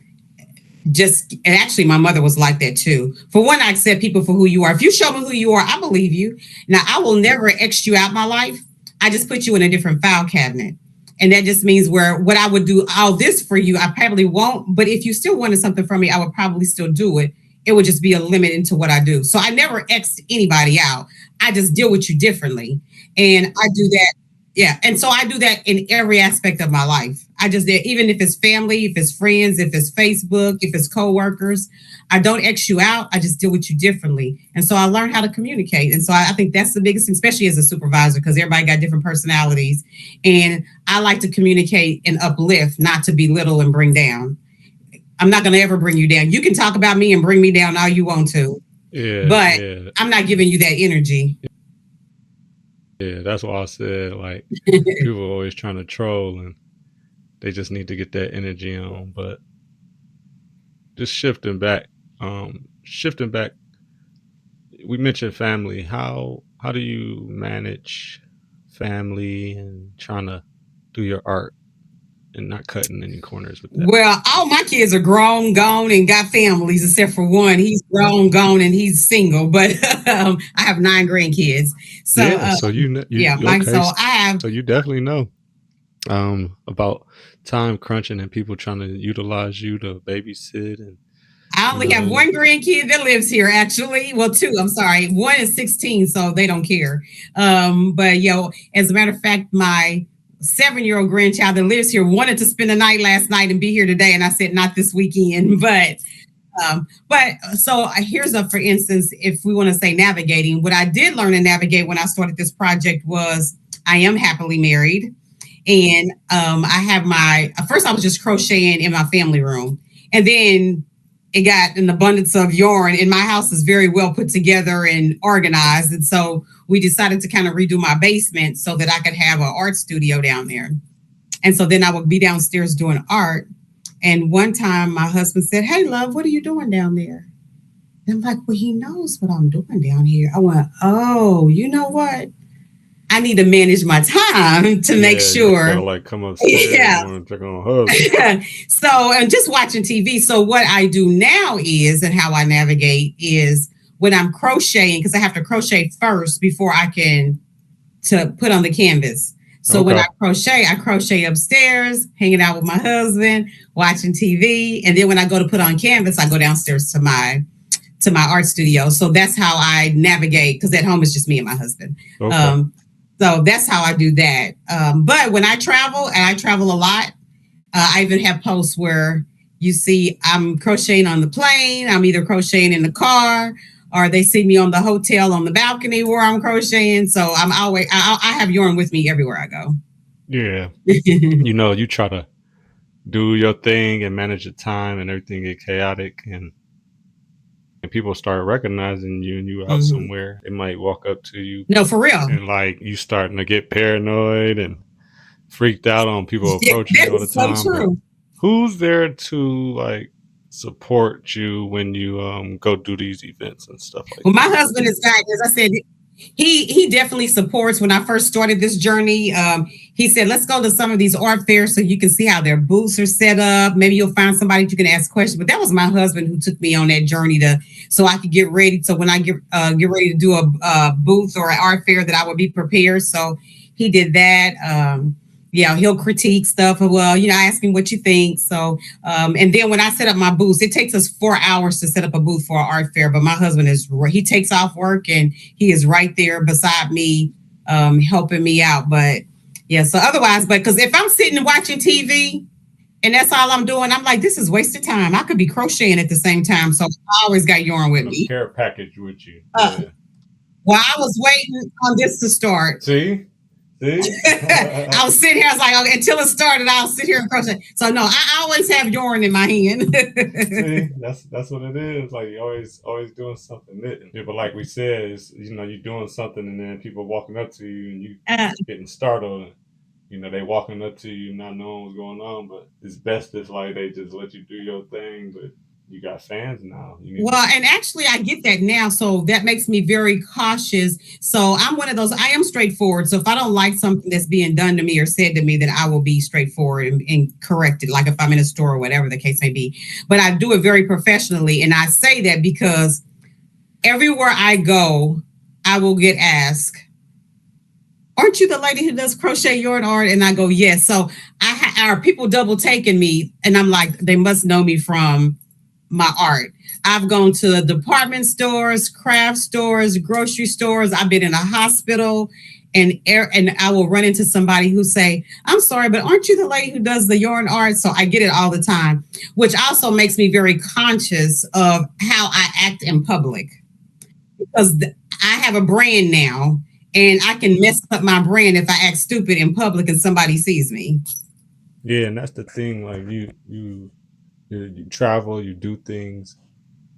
actually my mother was like that too. For one, I accept people for who you are. If you show me who you are, I believe you. Now I will never X you out my life. I just put you in a different file cabinet. And that just means where what I would do all this for you, I probably won't. But if you still wanted something from me, I would probably still do it. It would just be a limit into what I do. So I never X anybody out. I just deal with you differently. And I do that. Yeah. And so I do that in every aspect of my life. Even if it's family, if it's friends, if it's Facebook, if it's coworkers, I don't X you out. I just deal with you differently. And so I learned how to communicate. And so I think that's the biggest thing, especially as a supervisor, because everybody got different personalities. And I like to communicate and uplift, not to belittle and bring down. I'm not going to ever bring you down. You can talk about me and bring me down all you want to, Yeah, but yeah, I'm not giving you that energy. yeah. That's why I said like people are always trying to troll and they just need to get that energy on. But just shifting back, we mentioned family. How do you manage family and trying to do your art and not cutting any corners with that? Well, all my kids are grown, gone, and got families, except for one. He's grown, gone, and he's single. But I have 9 grandkids. So Yeah, so you know, yeah, okay, so I have. so you definitely know about time crunching and people trying to utilize you to babysit and I you only have know one grandkid that lives here, actually. Well, two, I'm sorry. One is 16, so they don't care. But, as a matter of fact, my 7-year-old grandchild that lives here wanted to spend the night last night and be here today. And I said, not this weekend. But so here's for instance, if we want to say navigating, what I did learn to navigate when I started this project was I am happily married. And I have first I was just crocheting in my family room. And then it got an abundance of yarn, and my house is very well put together and organized. And so we decided to kind of redo my basement so that I could have an art studio down there. And so then I would be downstairs doing art. And one time my husband said, "Hey, love, what are you doing down there?" And I'm like, "Well, he knows what I'm doing down here." I went, "Oh, you know what? I need to manage my time to make yeah, you gotta sure." like come upstairs. You Yeah. want to check on a husband. So, and just watching TV. So, what I do now is, and how I navigate is when I'm crocheting, because I have to crochet first before I can to put on the canvas. So when Okay. I crochet upstairs, hanging out with my husband, watching TV, and then when I go to put on canvas, I go downstairs to my art studio. So that's how I navigate, because at home it's just me and my husband. Okay. So that's how I do that. But when I travel, and I travel a lot, I even have posts where you see I'm crocheting on the plane, I'm either crocheting in the car, or they see me on the hotel on the balcony where I'm crocheting. So I have yarn with me everywhere I go. Yeah. You try to do your thing and manage the time and everything get chaotic and people start recognizing you and you out Mhm. somewhere, they might walk up to you No, for real. and like you starting to get paranoid and freaked out on people approaching That you all the is so time. But true. who's there to like support you when you go do these events and stuff like Well, my that? husband is got, as I said, He definitely supports. When I first started this journey, he said, let's go to some of these art fairs so you can see how their booths are set up. Maybe you'll find somebody you can ask questions. But that was my husband who took me on that journey to so I could get ready. So when I get ready to do a booth or an art fair, that I would be prepared. So he did that. Yeah, he'll critique stuff. Well, I ask him what you think. So, and then when I set up my booths, it takes us 4 hours to set up a booth for an art fair. But my husband he takes off work and he is right there beside me, helping me out. But yeah, so otherwise, but because if I'm sitting and watching TV and that's all I'm doing, I'm like, this is wasted time. I could be crocheting at the same time. So I always got yarn with A me. care package with you. Uh, Yeah. while I was waiting on this to start, See? See? I was sitting here. I was like, okay, until it started, I'll sit here and crochet. So no, I always have yarn in my hand. See, that's what it is. Like you always doing something knitting. Yeah, but like we said, it's you're doing something and then people walking up to you and you uh, getting startled. They walking up to you not knowing what's going on. But it's best if like they just let you do your thing. But you got fans now. You need to. Well, and actually, I get that now. So that makes me very cautious. So I'm one of those, I am straightforward. So if I don't like something that's being done to me or said to me, then I will be straightforward and correct it, like if I'm in a store or whatever the case may be. But I do it very professionally. And I say that because everywhere I go, I will get asked, aren't you the lady who does crochet yarn art? And I go, yes. So are people double taking me? And I'm like, they must know me from my art. I've gone to department stores, craft stores, grocery stores. I've been in a hospital, and I will run into somebody who say, "I'm sorry, but aren't you the lady who does the yarn art?" So I get it all the time, which also makes me very conscious of how I act in public because I have a brand now, and I can mess up my brand if I act stupid in public and somebody sees me. Yeah, and that's the thing. Like you travel, you do things,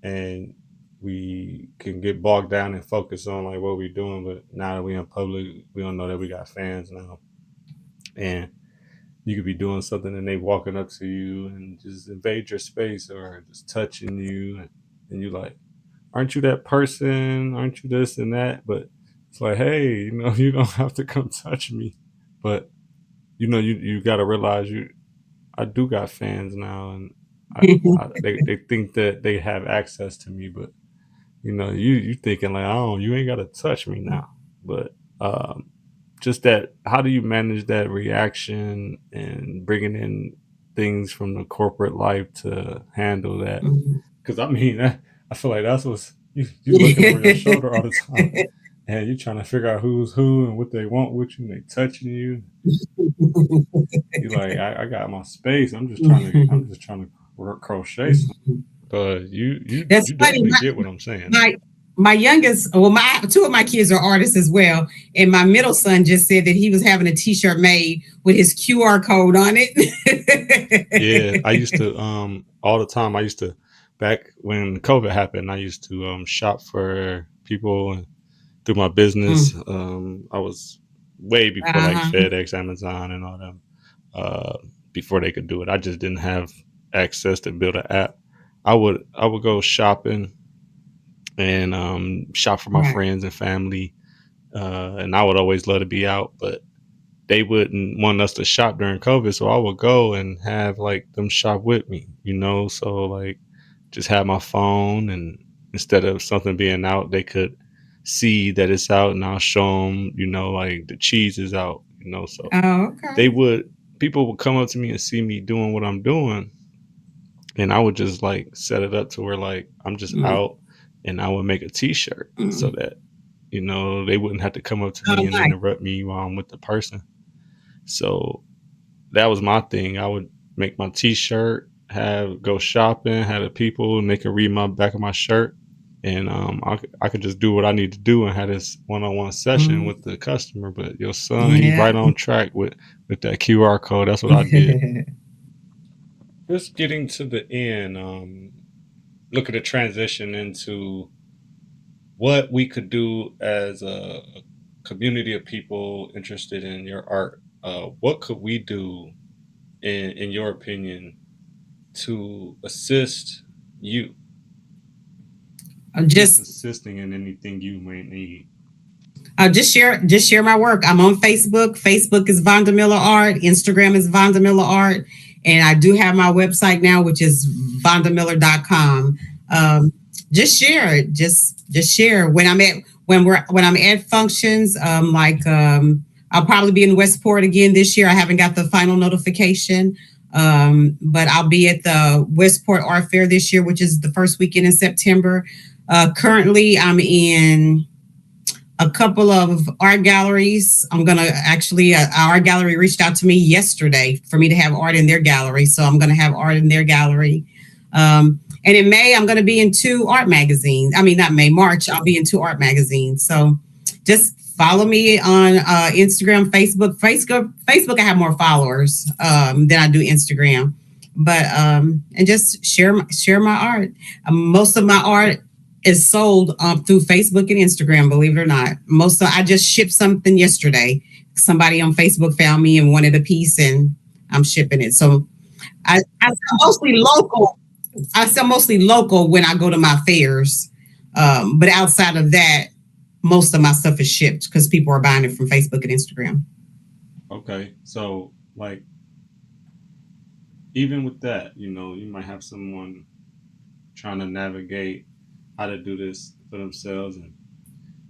and we can get bogged down and focus on like what we're doing. But now that we in public, we don't know that we got fans now, and you could be doing something and they walking up to you and just invade your space or just touching you, and you like, aren't you that person? Aren't you this and that? But it's like, hey, you don't have to come touch me. But you got to realize I do got fans now, and they think that they have access to me, but you thinking like, oh, you ain't got to touch me now. But just that, how do you manage that reaction and bringing in things from the corporate life to handle that? Because I mean, I feel like that's what's you looking over your shoulder all the time, and you trying to figure out who's who and what they want with you, and they touching you. You like, I got my space. I'm just trying to crochet some. But That's you funny. definitely get what I'm saying though. My youngest, well, my two of my kids are artists as well, and my middle son just said that he was having a T-shirt made with his QR code on Yeah, I used it. to all the time. I used to back when COVID happened. I used to shop for people through my business. Mm. I was way before like Uh-huh. FedEx, Amazon, and all them. Uh, Before they could do it, I just didn't have access to build an app. I would go shopping and shop for my Right. friends and family, and I would always love to be out, but they wouldn't want us to shop during COVID, so I would go and have like them shop with me. So like just have my phone, and instead of something being out, they could see that it's out, and I'll show them, like the cheese is out. So Oh, okay. they would people would come up to me and see me doing what I'm doing, and I would just like set it up to where like I'm just Mm. out, and I would make a T-shirt so Mm. that they wouldn't have to come up to Oh, me and nice. interrupt me while I'm with the person. So that was my thing. I would make my T-shirt, have go shopping, have the people, and they could read my back of my shirt, and I could just do what I need to do and have this one-on-one session Mm. with the customer. But your son, he Yeah. right on track with that QR code. That's what I did. Just getting to the end. Look at the transition into what we could do as a community of people interested in your art. What could we do, in your opinion, to assist you, I'm just just assisting in anything you may need? Just share my work. I'm on Facebook. Facebook is Vonda Miller Art. Instagram is Vonda Miller Art. And I do have my website now, which is vondamiller.com. Just share it. Just share. When I'm at functions, I'll probably be in Westport again this year. I haven't got the final notification. But I'll be at the Westport Art Fair this year, which is the first weekend in September. Currently, I'm in a couple of art galleries. I'm gonna actually our art gallery reached out to me yesterday for me to have art in their gallery, so I'm gonna have art in their gallery. And in May, I'm gonna be in two art magazines. I mean, not May, March. I'll be in two art magazines. So just follow me on Instagram, Facebook. I have more followers than I do Instagram, but and just share my art. Most of my art is sold through Facebook and Instagram. Believe it or not, I just shipped something yesterday. Somebody on Facebook found me and wanted a piece, and I'm shipping it. So I sell mostly local. I sell mostly local when I go to my fairs. But outside of that, most of my stuff is shipped because people are buying it from Facebook and Instagram. Okay, so like even with that, you might have someone trying to navigate how to do this for themselves, and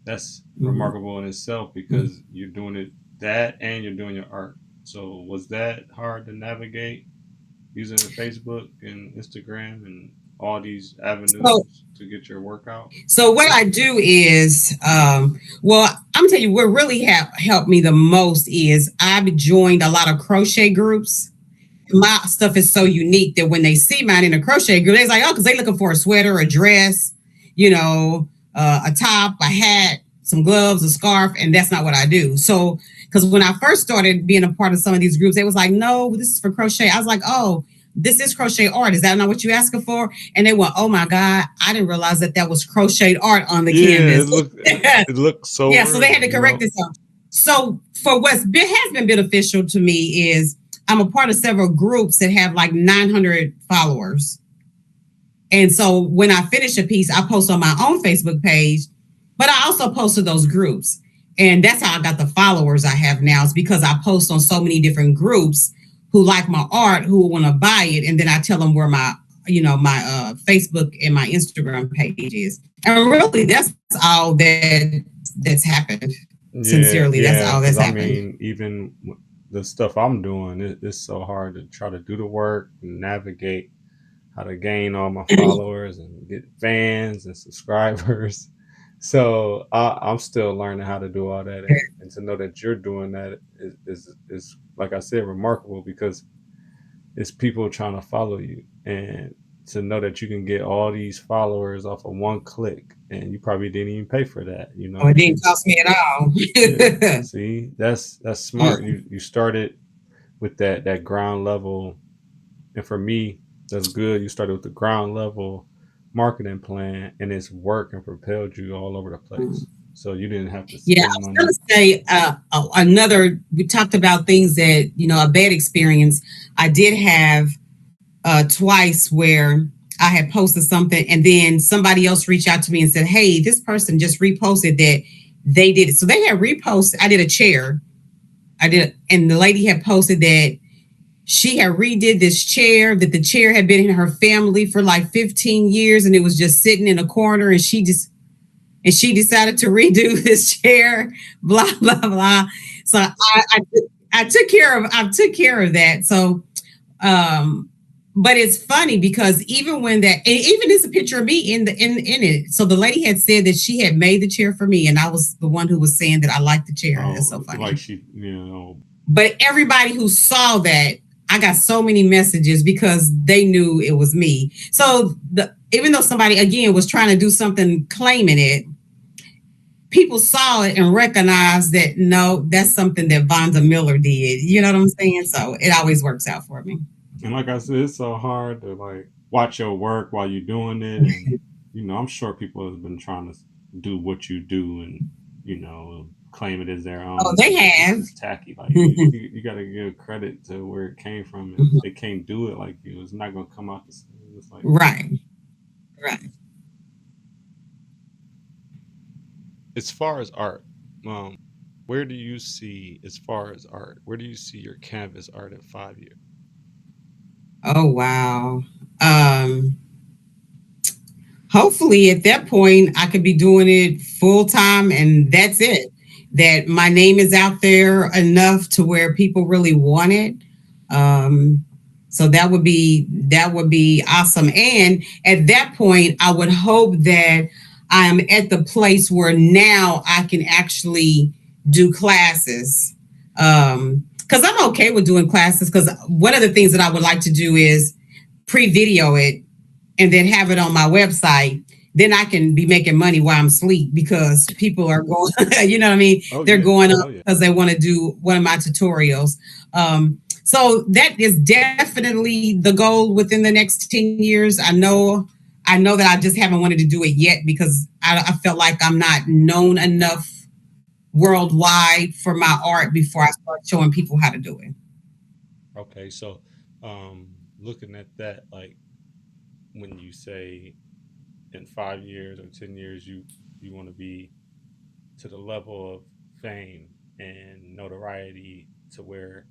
that's Mhm. remarkable in itself because you're doing it that and you're doing your art. So was that hard to navigate using Facebook and Instagram and all these So avenues to get your work out? So what I do is, well, I'm gonna tell you what really helped me the most is I've joined a lot of crochet groups. My stuff is so unique that when they see mine in a crochet group, they're like, oh, because they're looking for a sweater, a dress, a top, a hat, some gloves, a scarf, and that's not what I do. So, because when I first started being a part of some of these groups, they was like, no, this is for crochet. I was like, oh, this is crochet art. Is that not what you asking for? And they went, oh my God, I didn't realize that was crocheted art on the Yeah, canvas. it looks so Yeah, so they had real, to correct this up. So for has been beneficial to me is I'm a part of several groups that have like 900 followers. And so when I finish a piece, I post on my own Facebook page, but I also post to those groups. And that's how I got the followers I have now. It's because I post on so many different groups who like my art, who want to buy it, and then I tell them where my Facebook and my Instagram page is. And really, that's all that's happened. Yeah, Sincerely, that's yeah, all because that's I happened. mean, even the stuff I'm doing, it's so hard to try to do the work and navigate how to gain all my followers and get fans and subscribers. So I'm still learning how to do all that, and to know that you're doing that is like I said, remarkable because it's people trying to follow you, and to know that you can get all these followers off of one click, and you probably didn't even pay for that. Oh, it didn't cost me at Yeah. all. See, that's smart. Mm. You started with that ground level, and for me, that's good. You started with the ground level marketing plan, and it's worked and propelled you all over the place. So you didn't have to Yeah, I spend was going money. to say another. We talked about things that a bad experience. I did have twice where I had posted something and then somebody else reached out to me and said, "Hey, this person just reposted that they did it." So they had reposted. I did a chair. I did, and the lady had posted that she had redid this chair. That the chair had been in her family for like 15 years, and it was just sitting in a corner, and she decided to redo this chair, blah blah blah. So I took care of that. So, um, but it's funny because even when that, and even it's a picture of me in it. So the lady had said that she had made the chair for me, and I was the one who was saying that I liked the chair. That's so Oh, like funny. she. But everybody who saw that, I got so many messages because they knew it was me. So even though somebody again was trying to do something claiming it, people saw it and recognized that no, that's something that Vonda Miller did. You know what I'm saying? So it always works out for me. And like I said, it's so hard to like watch your work while you're doing it, and I'm sure people have been trying to do what you do, and claim it as their Oh, own, they but it's have. just tacky. Like you got to give credit to where it came from. If they can't do it like you, it's not gonna come out the same. It's like Right. Right. as far as art, where do you see, as far as art, where do you see your canvas art in 5 years? Oh wow. Um, Hopefully at that point I could be doing it full time and that's it. That my name is out there enough to where people really want it. Um, so that would be awesome. And at that point, I would hope that I'm at the place where now I can actually do classes. Because I'm okay with doing classes. Because one of the things that I would like to do is pre-video it and then have it on my website, then I can be making money while I'm asleep because people are going, you know what I mean? Oh They're yeah, going up oh yeah. because they want to do one of my tutorials. So that is definitely the goal within the next 10 years. I know that I just haven't wanted to do it yet because I felt like I'm not known enough worldwide for my art before I start showing people how to do it. Okay, so looking at that, like when you say in 5 years or 10 years, you want to be to the level of fame and notoriety to where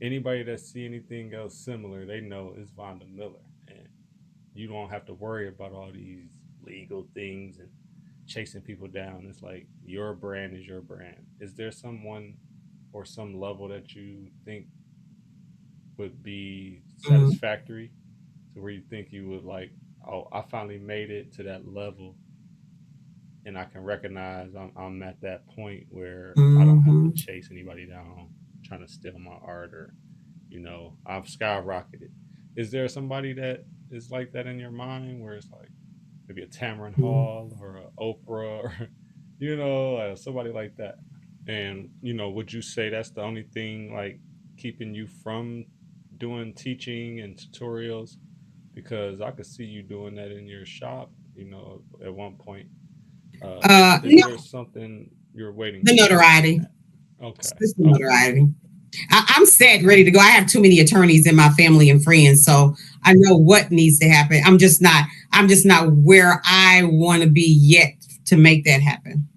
anybody that see anything else similar, they know it's Vonda Miller, and you don't have to worry about all these legal things and chasing people down. It's like your brand is your brand. Is there someone or some level that you think would be Mm, satisfactory to where you think you would like, oh, I finally made it to that level and I can recognize I'm at that point where I don't have to mhm, chase anybody down trying to steal my art, or I've skyrocketed. Is there somebody that is like that in your mind where it's like maybe a Tamron mm. Hall or a Oprah or somebody like that? And would you say that's the only thing like keeping you from doing teaching and tutorials? Because I could see you doing that in your shop, at one point. Is No, there something you're waiting the for in notoriety. that? Okay. It's the Okay. notoriety. I'm set, ready to go. I have too many attorneys in my family and friends, so I know what needs to happen. I'm just not. I'm just not where I want to be yet to make that happen.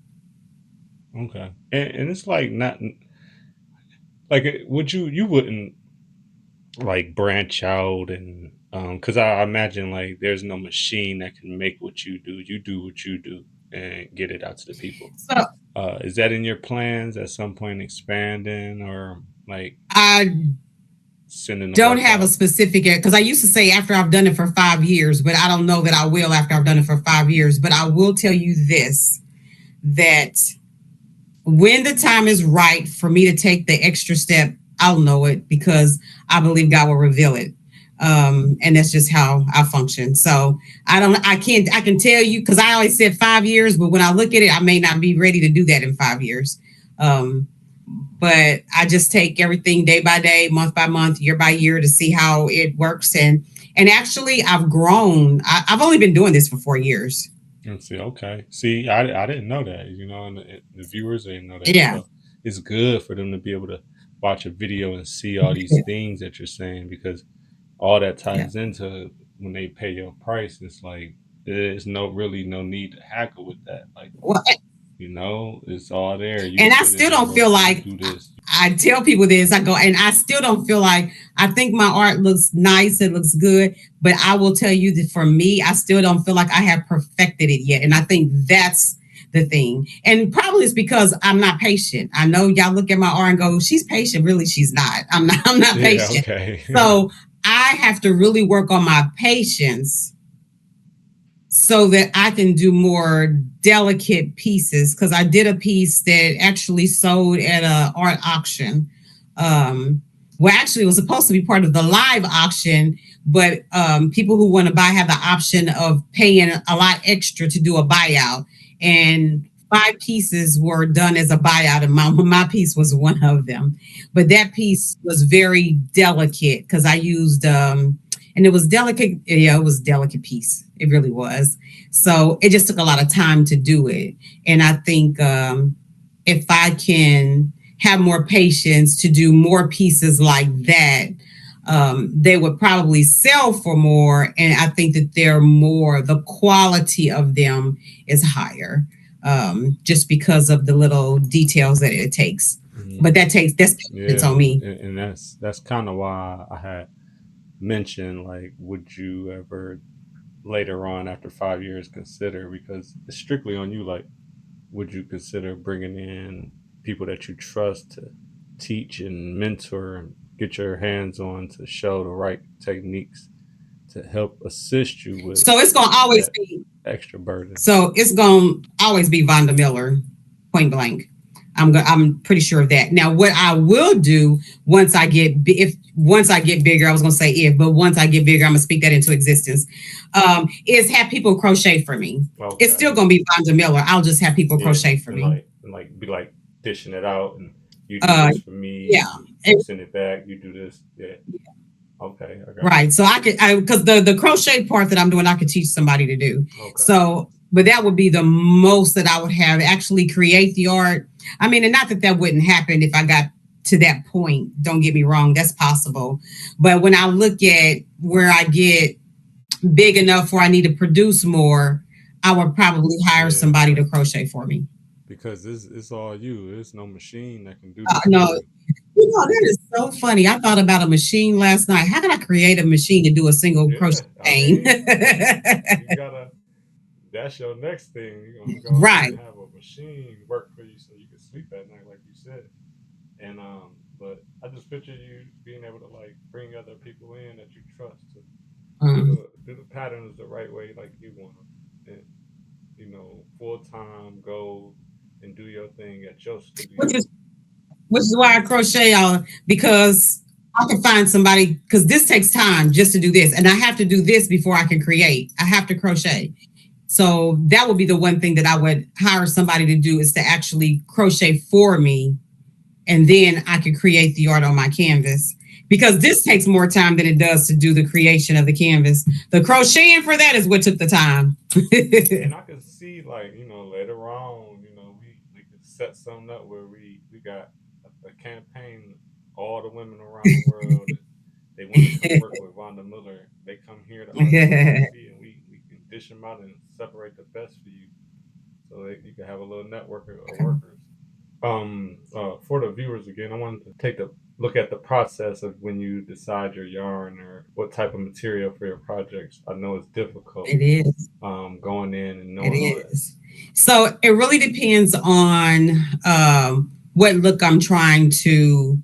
Okay. And it's like not like would you wouldn't like branch out and because I imagine like there's no machine that can make what you do. You do what you do and get it out to the people. So Is that in your plans at some point expanding or like I sending the don't work have a out? specific because I used to say after I've done it for 5 years, but I don't know that I will after I've done it for 5 years. But I will tell you this: that when the time is right for me to take the extra step, I'll know it because I believe God will reveal it. And that's just how I function. So I can tell you because I always said 5 years, but when I look at it, I may not be ready to do that in 5 years. Um, but I just take everything day by day, month by month, year by year to see how it works. And actually, I've grown. I've only been doing this for 4 years. And see, okay. See, I didn't know that, and the viewers didn't know that. Yeah. So it's good for them to be able to watch a video and see all these things that you're saying because all that Yeah. ties into when they pay your price. It's like there's no need to hackle with that. Like, Well, it's all there. You and I put in still the don't work, feel you like do this. I tell people this. I go, and I still don't feel like I think my art looks nice. It looks good, but I will tell you that for me, I still don't feel like I have perfected it yet. And I think that's the thing. And probably it's because I'm not patient. I know y'all look at my art and go, "She's patient." Really, she's not. I'm not. I'm not Yeah, patient. okay. So I have to really work on my patience so that I can do more delicate pieces. Because I did a piece that actually sold at a art auction. Um, well, actually, it was supposed to be part of the live auction, but people who want to buy have the option of paying a lot extra to do a buyout. And 5 pieces were done as a buyout, and my piece was one of them. But that piece was very delicate because I used and it was delicate. Yeah, it was a delicate piece. It really was. So it just took a lot of time to do it. And I think if I can have more patience to do more pieces like that, they would probably sell for more. And I think that they're more, the quality of them is higher. just because of the little details that it takes. Mhm. But that's patience on Yeah, me. and that's kind of why I had mentioned like, would you ever later on after 5 years consider, because it's strictly on you. Like, would you consider bringing in people that you trust to teach and mentor and get your hands on to show the right techniques to help assist you with So it's gonna always that be extra burden? So it's going to always be Vonda Miller, point blank. I'm pretty sure of that. Now, what I will do once I get if once I get bigger, I was going to say if, but once I get bigger, I'm going to speak that into existence. Is have people crochet for me. It's still Okay. going to be Vonda Miller. I'll just have people Yeah, crochet for me. and like be like dishing it out, and you do Uh, this for me, yeah, you send it back, you do this. Yeah. Okay, I got right. So I could, because the crochet part that I'm doing, I could teach somebody to do. you. Okay. So, but that would be the most that I would have actually create the art. I mean, and not that that wouldn't happen if I got to that point. Don't get me wrong, that's possible. But when I look at where I get big enough where I need to produce more, I would probably hire Yeah, somebody to crochet for me. because it's all you. There's no machine that can do this No, for you. that is so funny. I thought about a machine last night. How can I create a machine to do a single crochet Yeah, I chain? mean, you gotta. That's your next thing. You're gonna go ahead Right. and have a machine work for you so you can sleep at night, like you said. And but I just picture you being able to like bring other people in that you trust to Um, do the patterns the right way, like you want them, and full time go and do your thing at your which studio. is which is why I crochet out because I can find somebody because this takes time just to do this, and I have to do this before I can create. I have to crochet. So that would be the one thing that I would hire somebody to do is to actually crochet for me, and then I could create the art on my canvas. Because this takes more time than it does to do the creation of the canvas. The crocheting for that is what took the time. And I can see like later on, we could set something up where we got a campaign. All the women around the world, if they want to come work with Vonda Miller, they come here to our community, and we can dish them out and separate the best for you, so that you can have a little network of workers. For the viewers again, I wanted to take a look at the process of when you decide your yarn or what type of material for your projects. I know it's difficult It is. going in and It knowing what. is. So it really depends on what look I'm trying to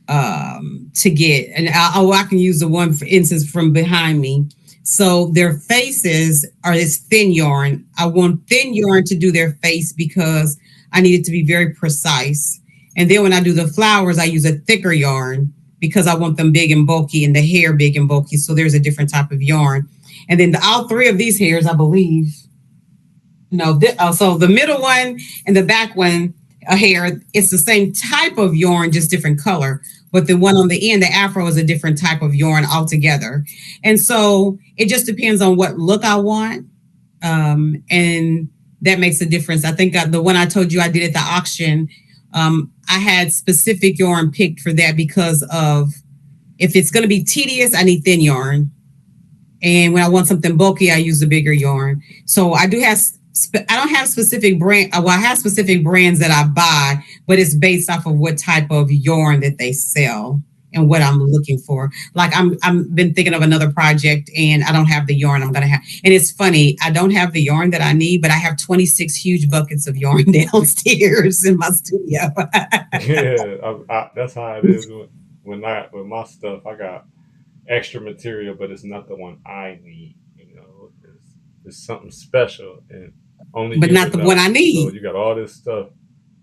get. And I can use the one, for instance, from behind me. So their faces are this thin yarn. I want thin yarn to do their face because I need it to be very precise. And then when I do the flowers, I use a thicker yarn because I want them big and bulky and the hair big and bulky. So there's a different type of yarn. And then all three of these hairs, I believe, no, so the middle one and the back one, a hair, it's the same type of yarn, just different color. But the one on the end, the afro, is a different type of yarn altogether. And so it just depends on what look I want. And that makes a difference. I think the one I told you I did at the auction, I had specific yarn picked for that because of if it's going to be tedious, I need thin yarn. And when I want something bulky, I use a bigger yarn. So I do have I don't have specific brand. Well, I have specific brands that I buy, but it's based off of what type of yarn that they sell and what I'm looking for. Like I'm been thinking of another project and I don't have the yarn I'm gonna have. And it's funny, I don't have the yarn that I need, but I have 26 huge buckets of yarn downstairs in my studio. Yeah, that's how it is with my stuff. I got extra material, but it's not the one I need. It's something special, and only But you not would the one know. I So need. you got all this stuff,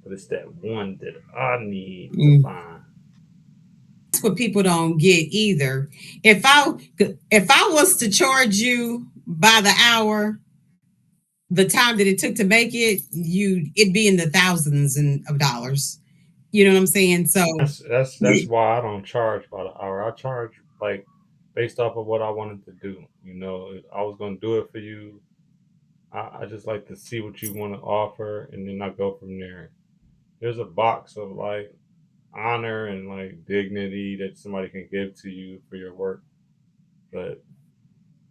but it's that one that I need to Mm. find. That's what people don't get either. If I was to charge you by the hour, the time that it took to make it, it'd be in the thousands of dollars. You know what I'm saying? So That's why I don't charge by the hour. I charge like based off of what I wanted to do. If I was gonna do it for you, I just like to see what you want to offer, and then I go from there. There's a box of like honor and like dignity that somebody can give to you for your work, but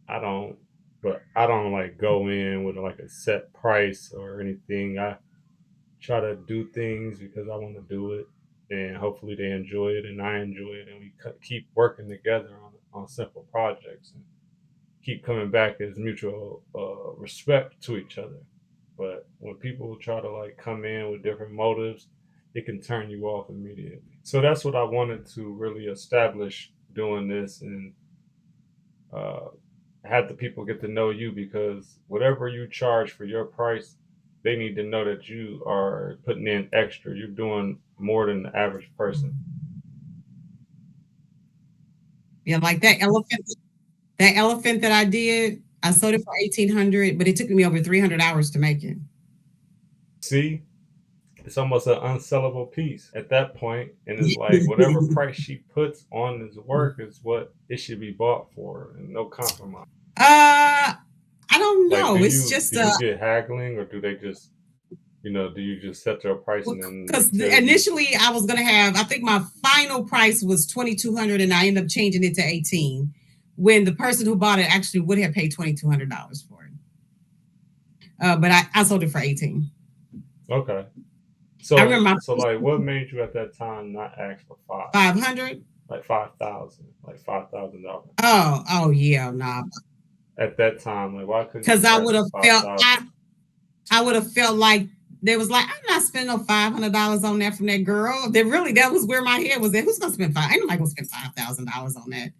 I don't. But I don't like go in with like a set price or anything. I try to do things because I want to do it, and hopefully they enjoy it and I enjoy it, and we keep working together on simple projects and keep coming back as mutual respect to each other. But when people try to like come in with different motives, it can turn you off immediately. So that's what I wanted to really establish doing this, and uh, have the people get to know you, because whatever you charge for your price, they need to know that you are putting in extra. You're doing more than the average person. Yeah, like that elephant that I did, I sold it for 1,800, but it took me over 300 hours to make it. See, it's almost an unsellable piece at that point, and it's like whatever price she puts on this work is what it should be bought for, and no compromise. I don't Like, know. It's do just you get haggling, or do they just, do you just set their price and then they because tell you? initially I was gonna have. I think my final price was 2,200, and I ended up changing it to 18. When the person who bought it actually would have paid $2,200 for it, but I sold it for 18. Okay, I remember my so like, what made you at that time not ask for five? 500. Like 5,000, like $5,000 Oh yeah, nah. at that time. Like, why couldn't Because you ask for 5,000? I would have felt like there was like I'm not spending no $500 on that from that girl. That was where my head was at. Who's gonna spend five? Ain't nobody gonna spend $5,000 on that.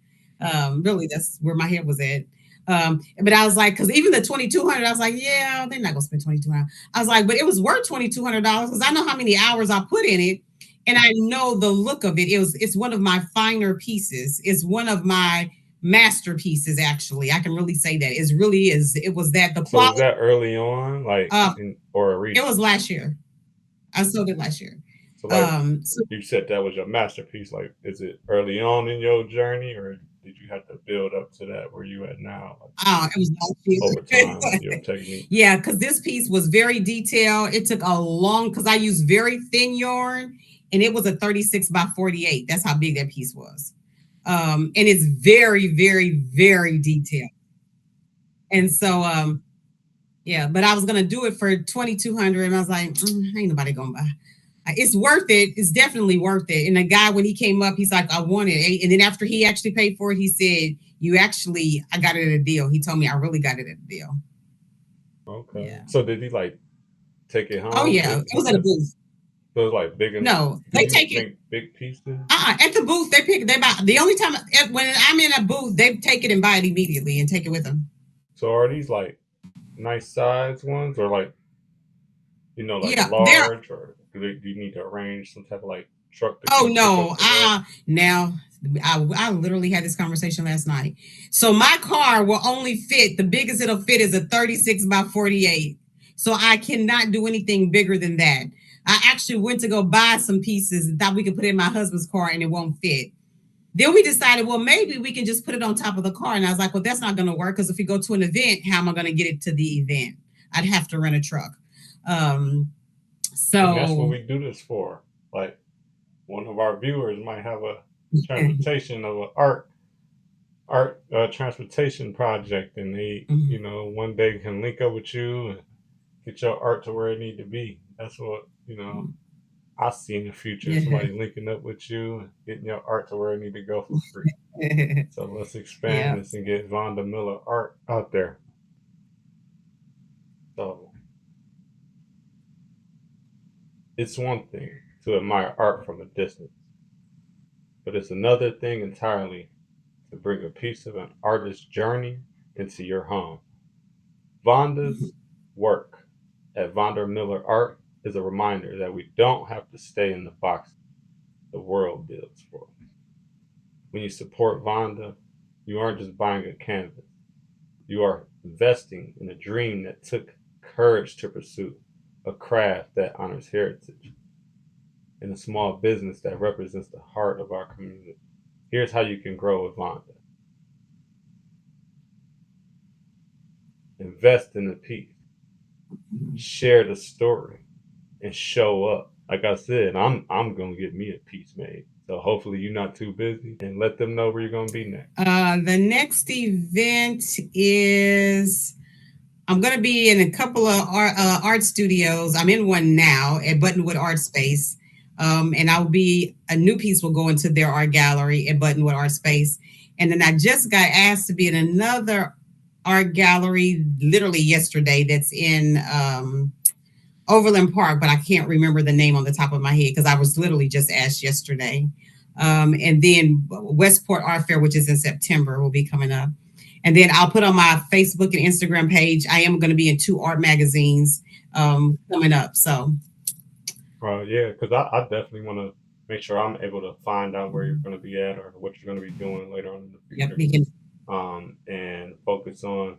Really, that's where my head was at. But I was like, because even the 2,200, I was like, yeah, they're not gonna spend 2,200. I was like, but it was worth $2,200 because I know how many hours I put in it, and I know the look of it. It's one of my finer pieces. It's one of my masterpieces. Actually, I can really say that it really is. It was that the So was quality. that early on, like, Um, or it recent? was last year. I sold it last year. So like, So you said that was your masterpiece. Like, is it early on in your journey, or did you have to build up to that where you at now, like, it was last over year. time with your technique? Yeah, because this piece was very detailed. It took a long because I used very thin yarn, and it was a 36 by 48. That's how big that piece was. And it's very, very, very detailed. And so, yeah, but I was gonna do it for 2,200, and I was like, ain't nobody gonna buy. It's worth it. It's definitely worth it. And the guy, when he came up, he's like, I want it. And then after he actually paid for it, he said, I got it at a deal. He told me I really got it at a deal. Okay. Yeah. So did he like take it Oh home yeah, with it was at a him? booth. So it's like big and No, do they you take it. make big pieces? At the booth. They buy. The only time when I'm in a booth, they take it and buy it immediately and take it with them. So are these like nice size ones, or like, like Yeah, they're. large, or do you need to arrange some type of like truck to Oh come pick up no. the work? Now I literally had this conversation last night. So my car will only fit, the biggest it'll fit is a 36 by 48. So I cannot do anything bigger than that. I actually went to go buy some pieces and thought we could put it in my husband's car and it won't fit. Then we decided, well, maybe we can just put it on top of the car. And I was like, well, that's not going to work because if we go to an event, how am I going to get it to the event? I'd have to rent a truck. Um, And that's what so, we do this for. Like, one of our viewers might have a transportation of an art transportation project, and they, one day can link up with you and get your art to where it need to be. That's what, I see in the future. yeah. Somebody linking up with you and getting your art to where it need to go for free. So let's expand Yeah. this and get Vonda Miller art out there. So it's one thing to admire art from a distance, but it's another thing entirely to bring a piece of an artist's journey into your home. Vonda's work at Vonda Miller Art is a reminder that we don't have to stay in the box the world builds for us. When you support Vonda, you aren't just buying a canvas, you are investing in a dream that took courage to pursue, a craft that honors heritage, and a small business that represents the heart of our community. Here's how you can grow with Vonda. Invest in the piece, share the story, and show up. Like I said, I'm gonna get me a piece made. So hopefully you're not too busy, and let them know where you're gonna be next. The next event is I'm going to be in a couple of art studios. I'm in one now at Buttonwood Art Space. And I'll be, a new piece will go into their art gallery at Buttonwood Art Space. And then I just got asked to be in another art gallery literally yesterday that's in Overland Park, but I can't remember the name on the top of my head because I was literally just asked yesterday. And then Westport Art Fair, which is in September, will be coming up. And then I'll put on my Facebook and Instagram page. I am going to be in 2 art magazines coming up. So, Yeah, because I definitely want to make sure I'm able to find out where you're going to be at or what you're going to be doing later on in the yep, future, we can. and focus on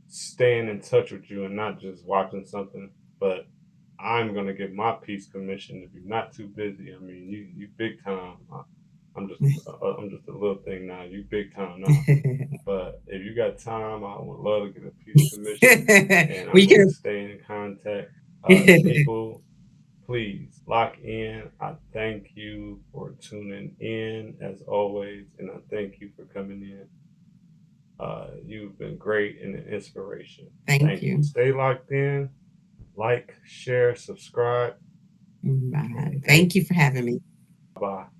staying in touch with you and not just watching something. But I'm going to get my piece commissioned if you're not too busy. I mean, you big time. I'm just a little thing now. You big time now. But if you got time, I would love to get a piece commissioned, and I'm we going to can. stay in contact. People, please lock in. I thank you for tuning in as always, and I thank you for coming in. You've been great and an inspiration. Thank Thank you. you. Stay locked in. Like, share, subscribe, Bye. and thank Thank you. you for having me. Bye bye.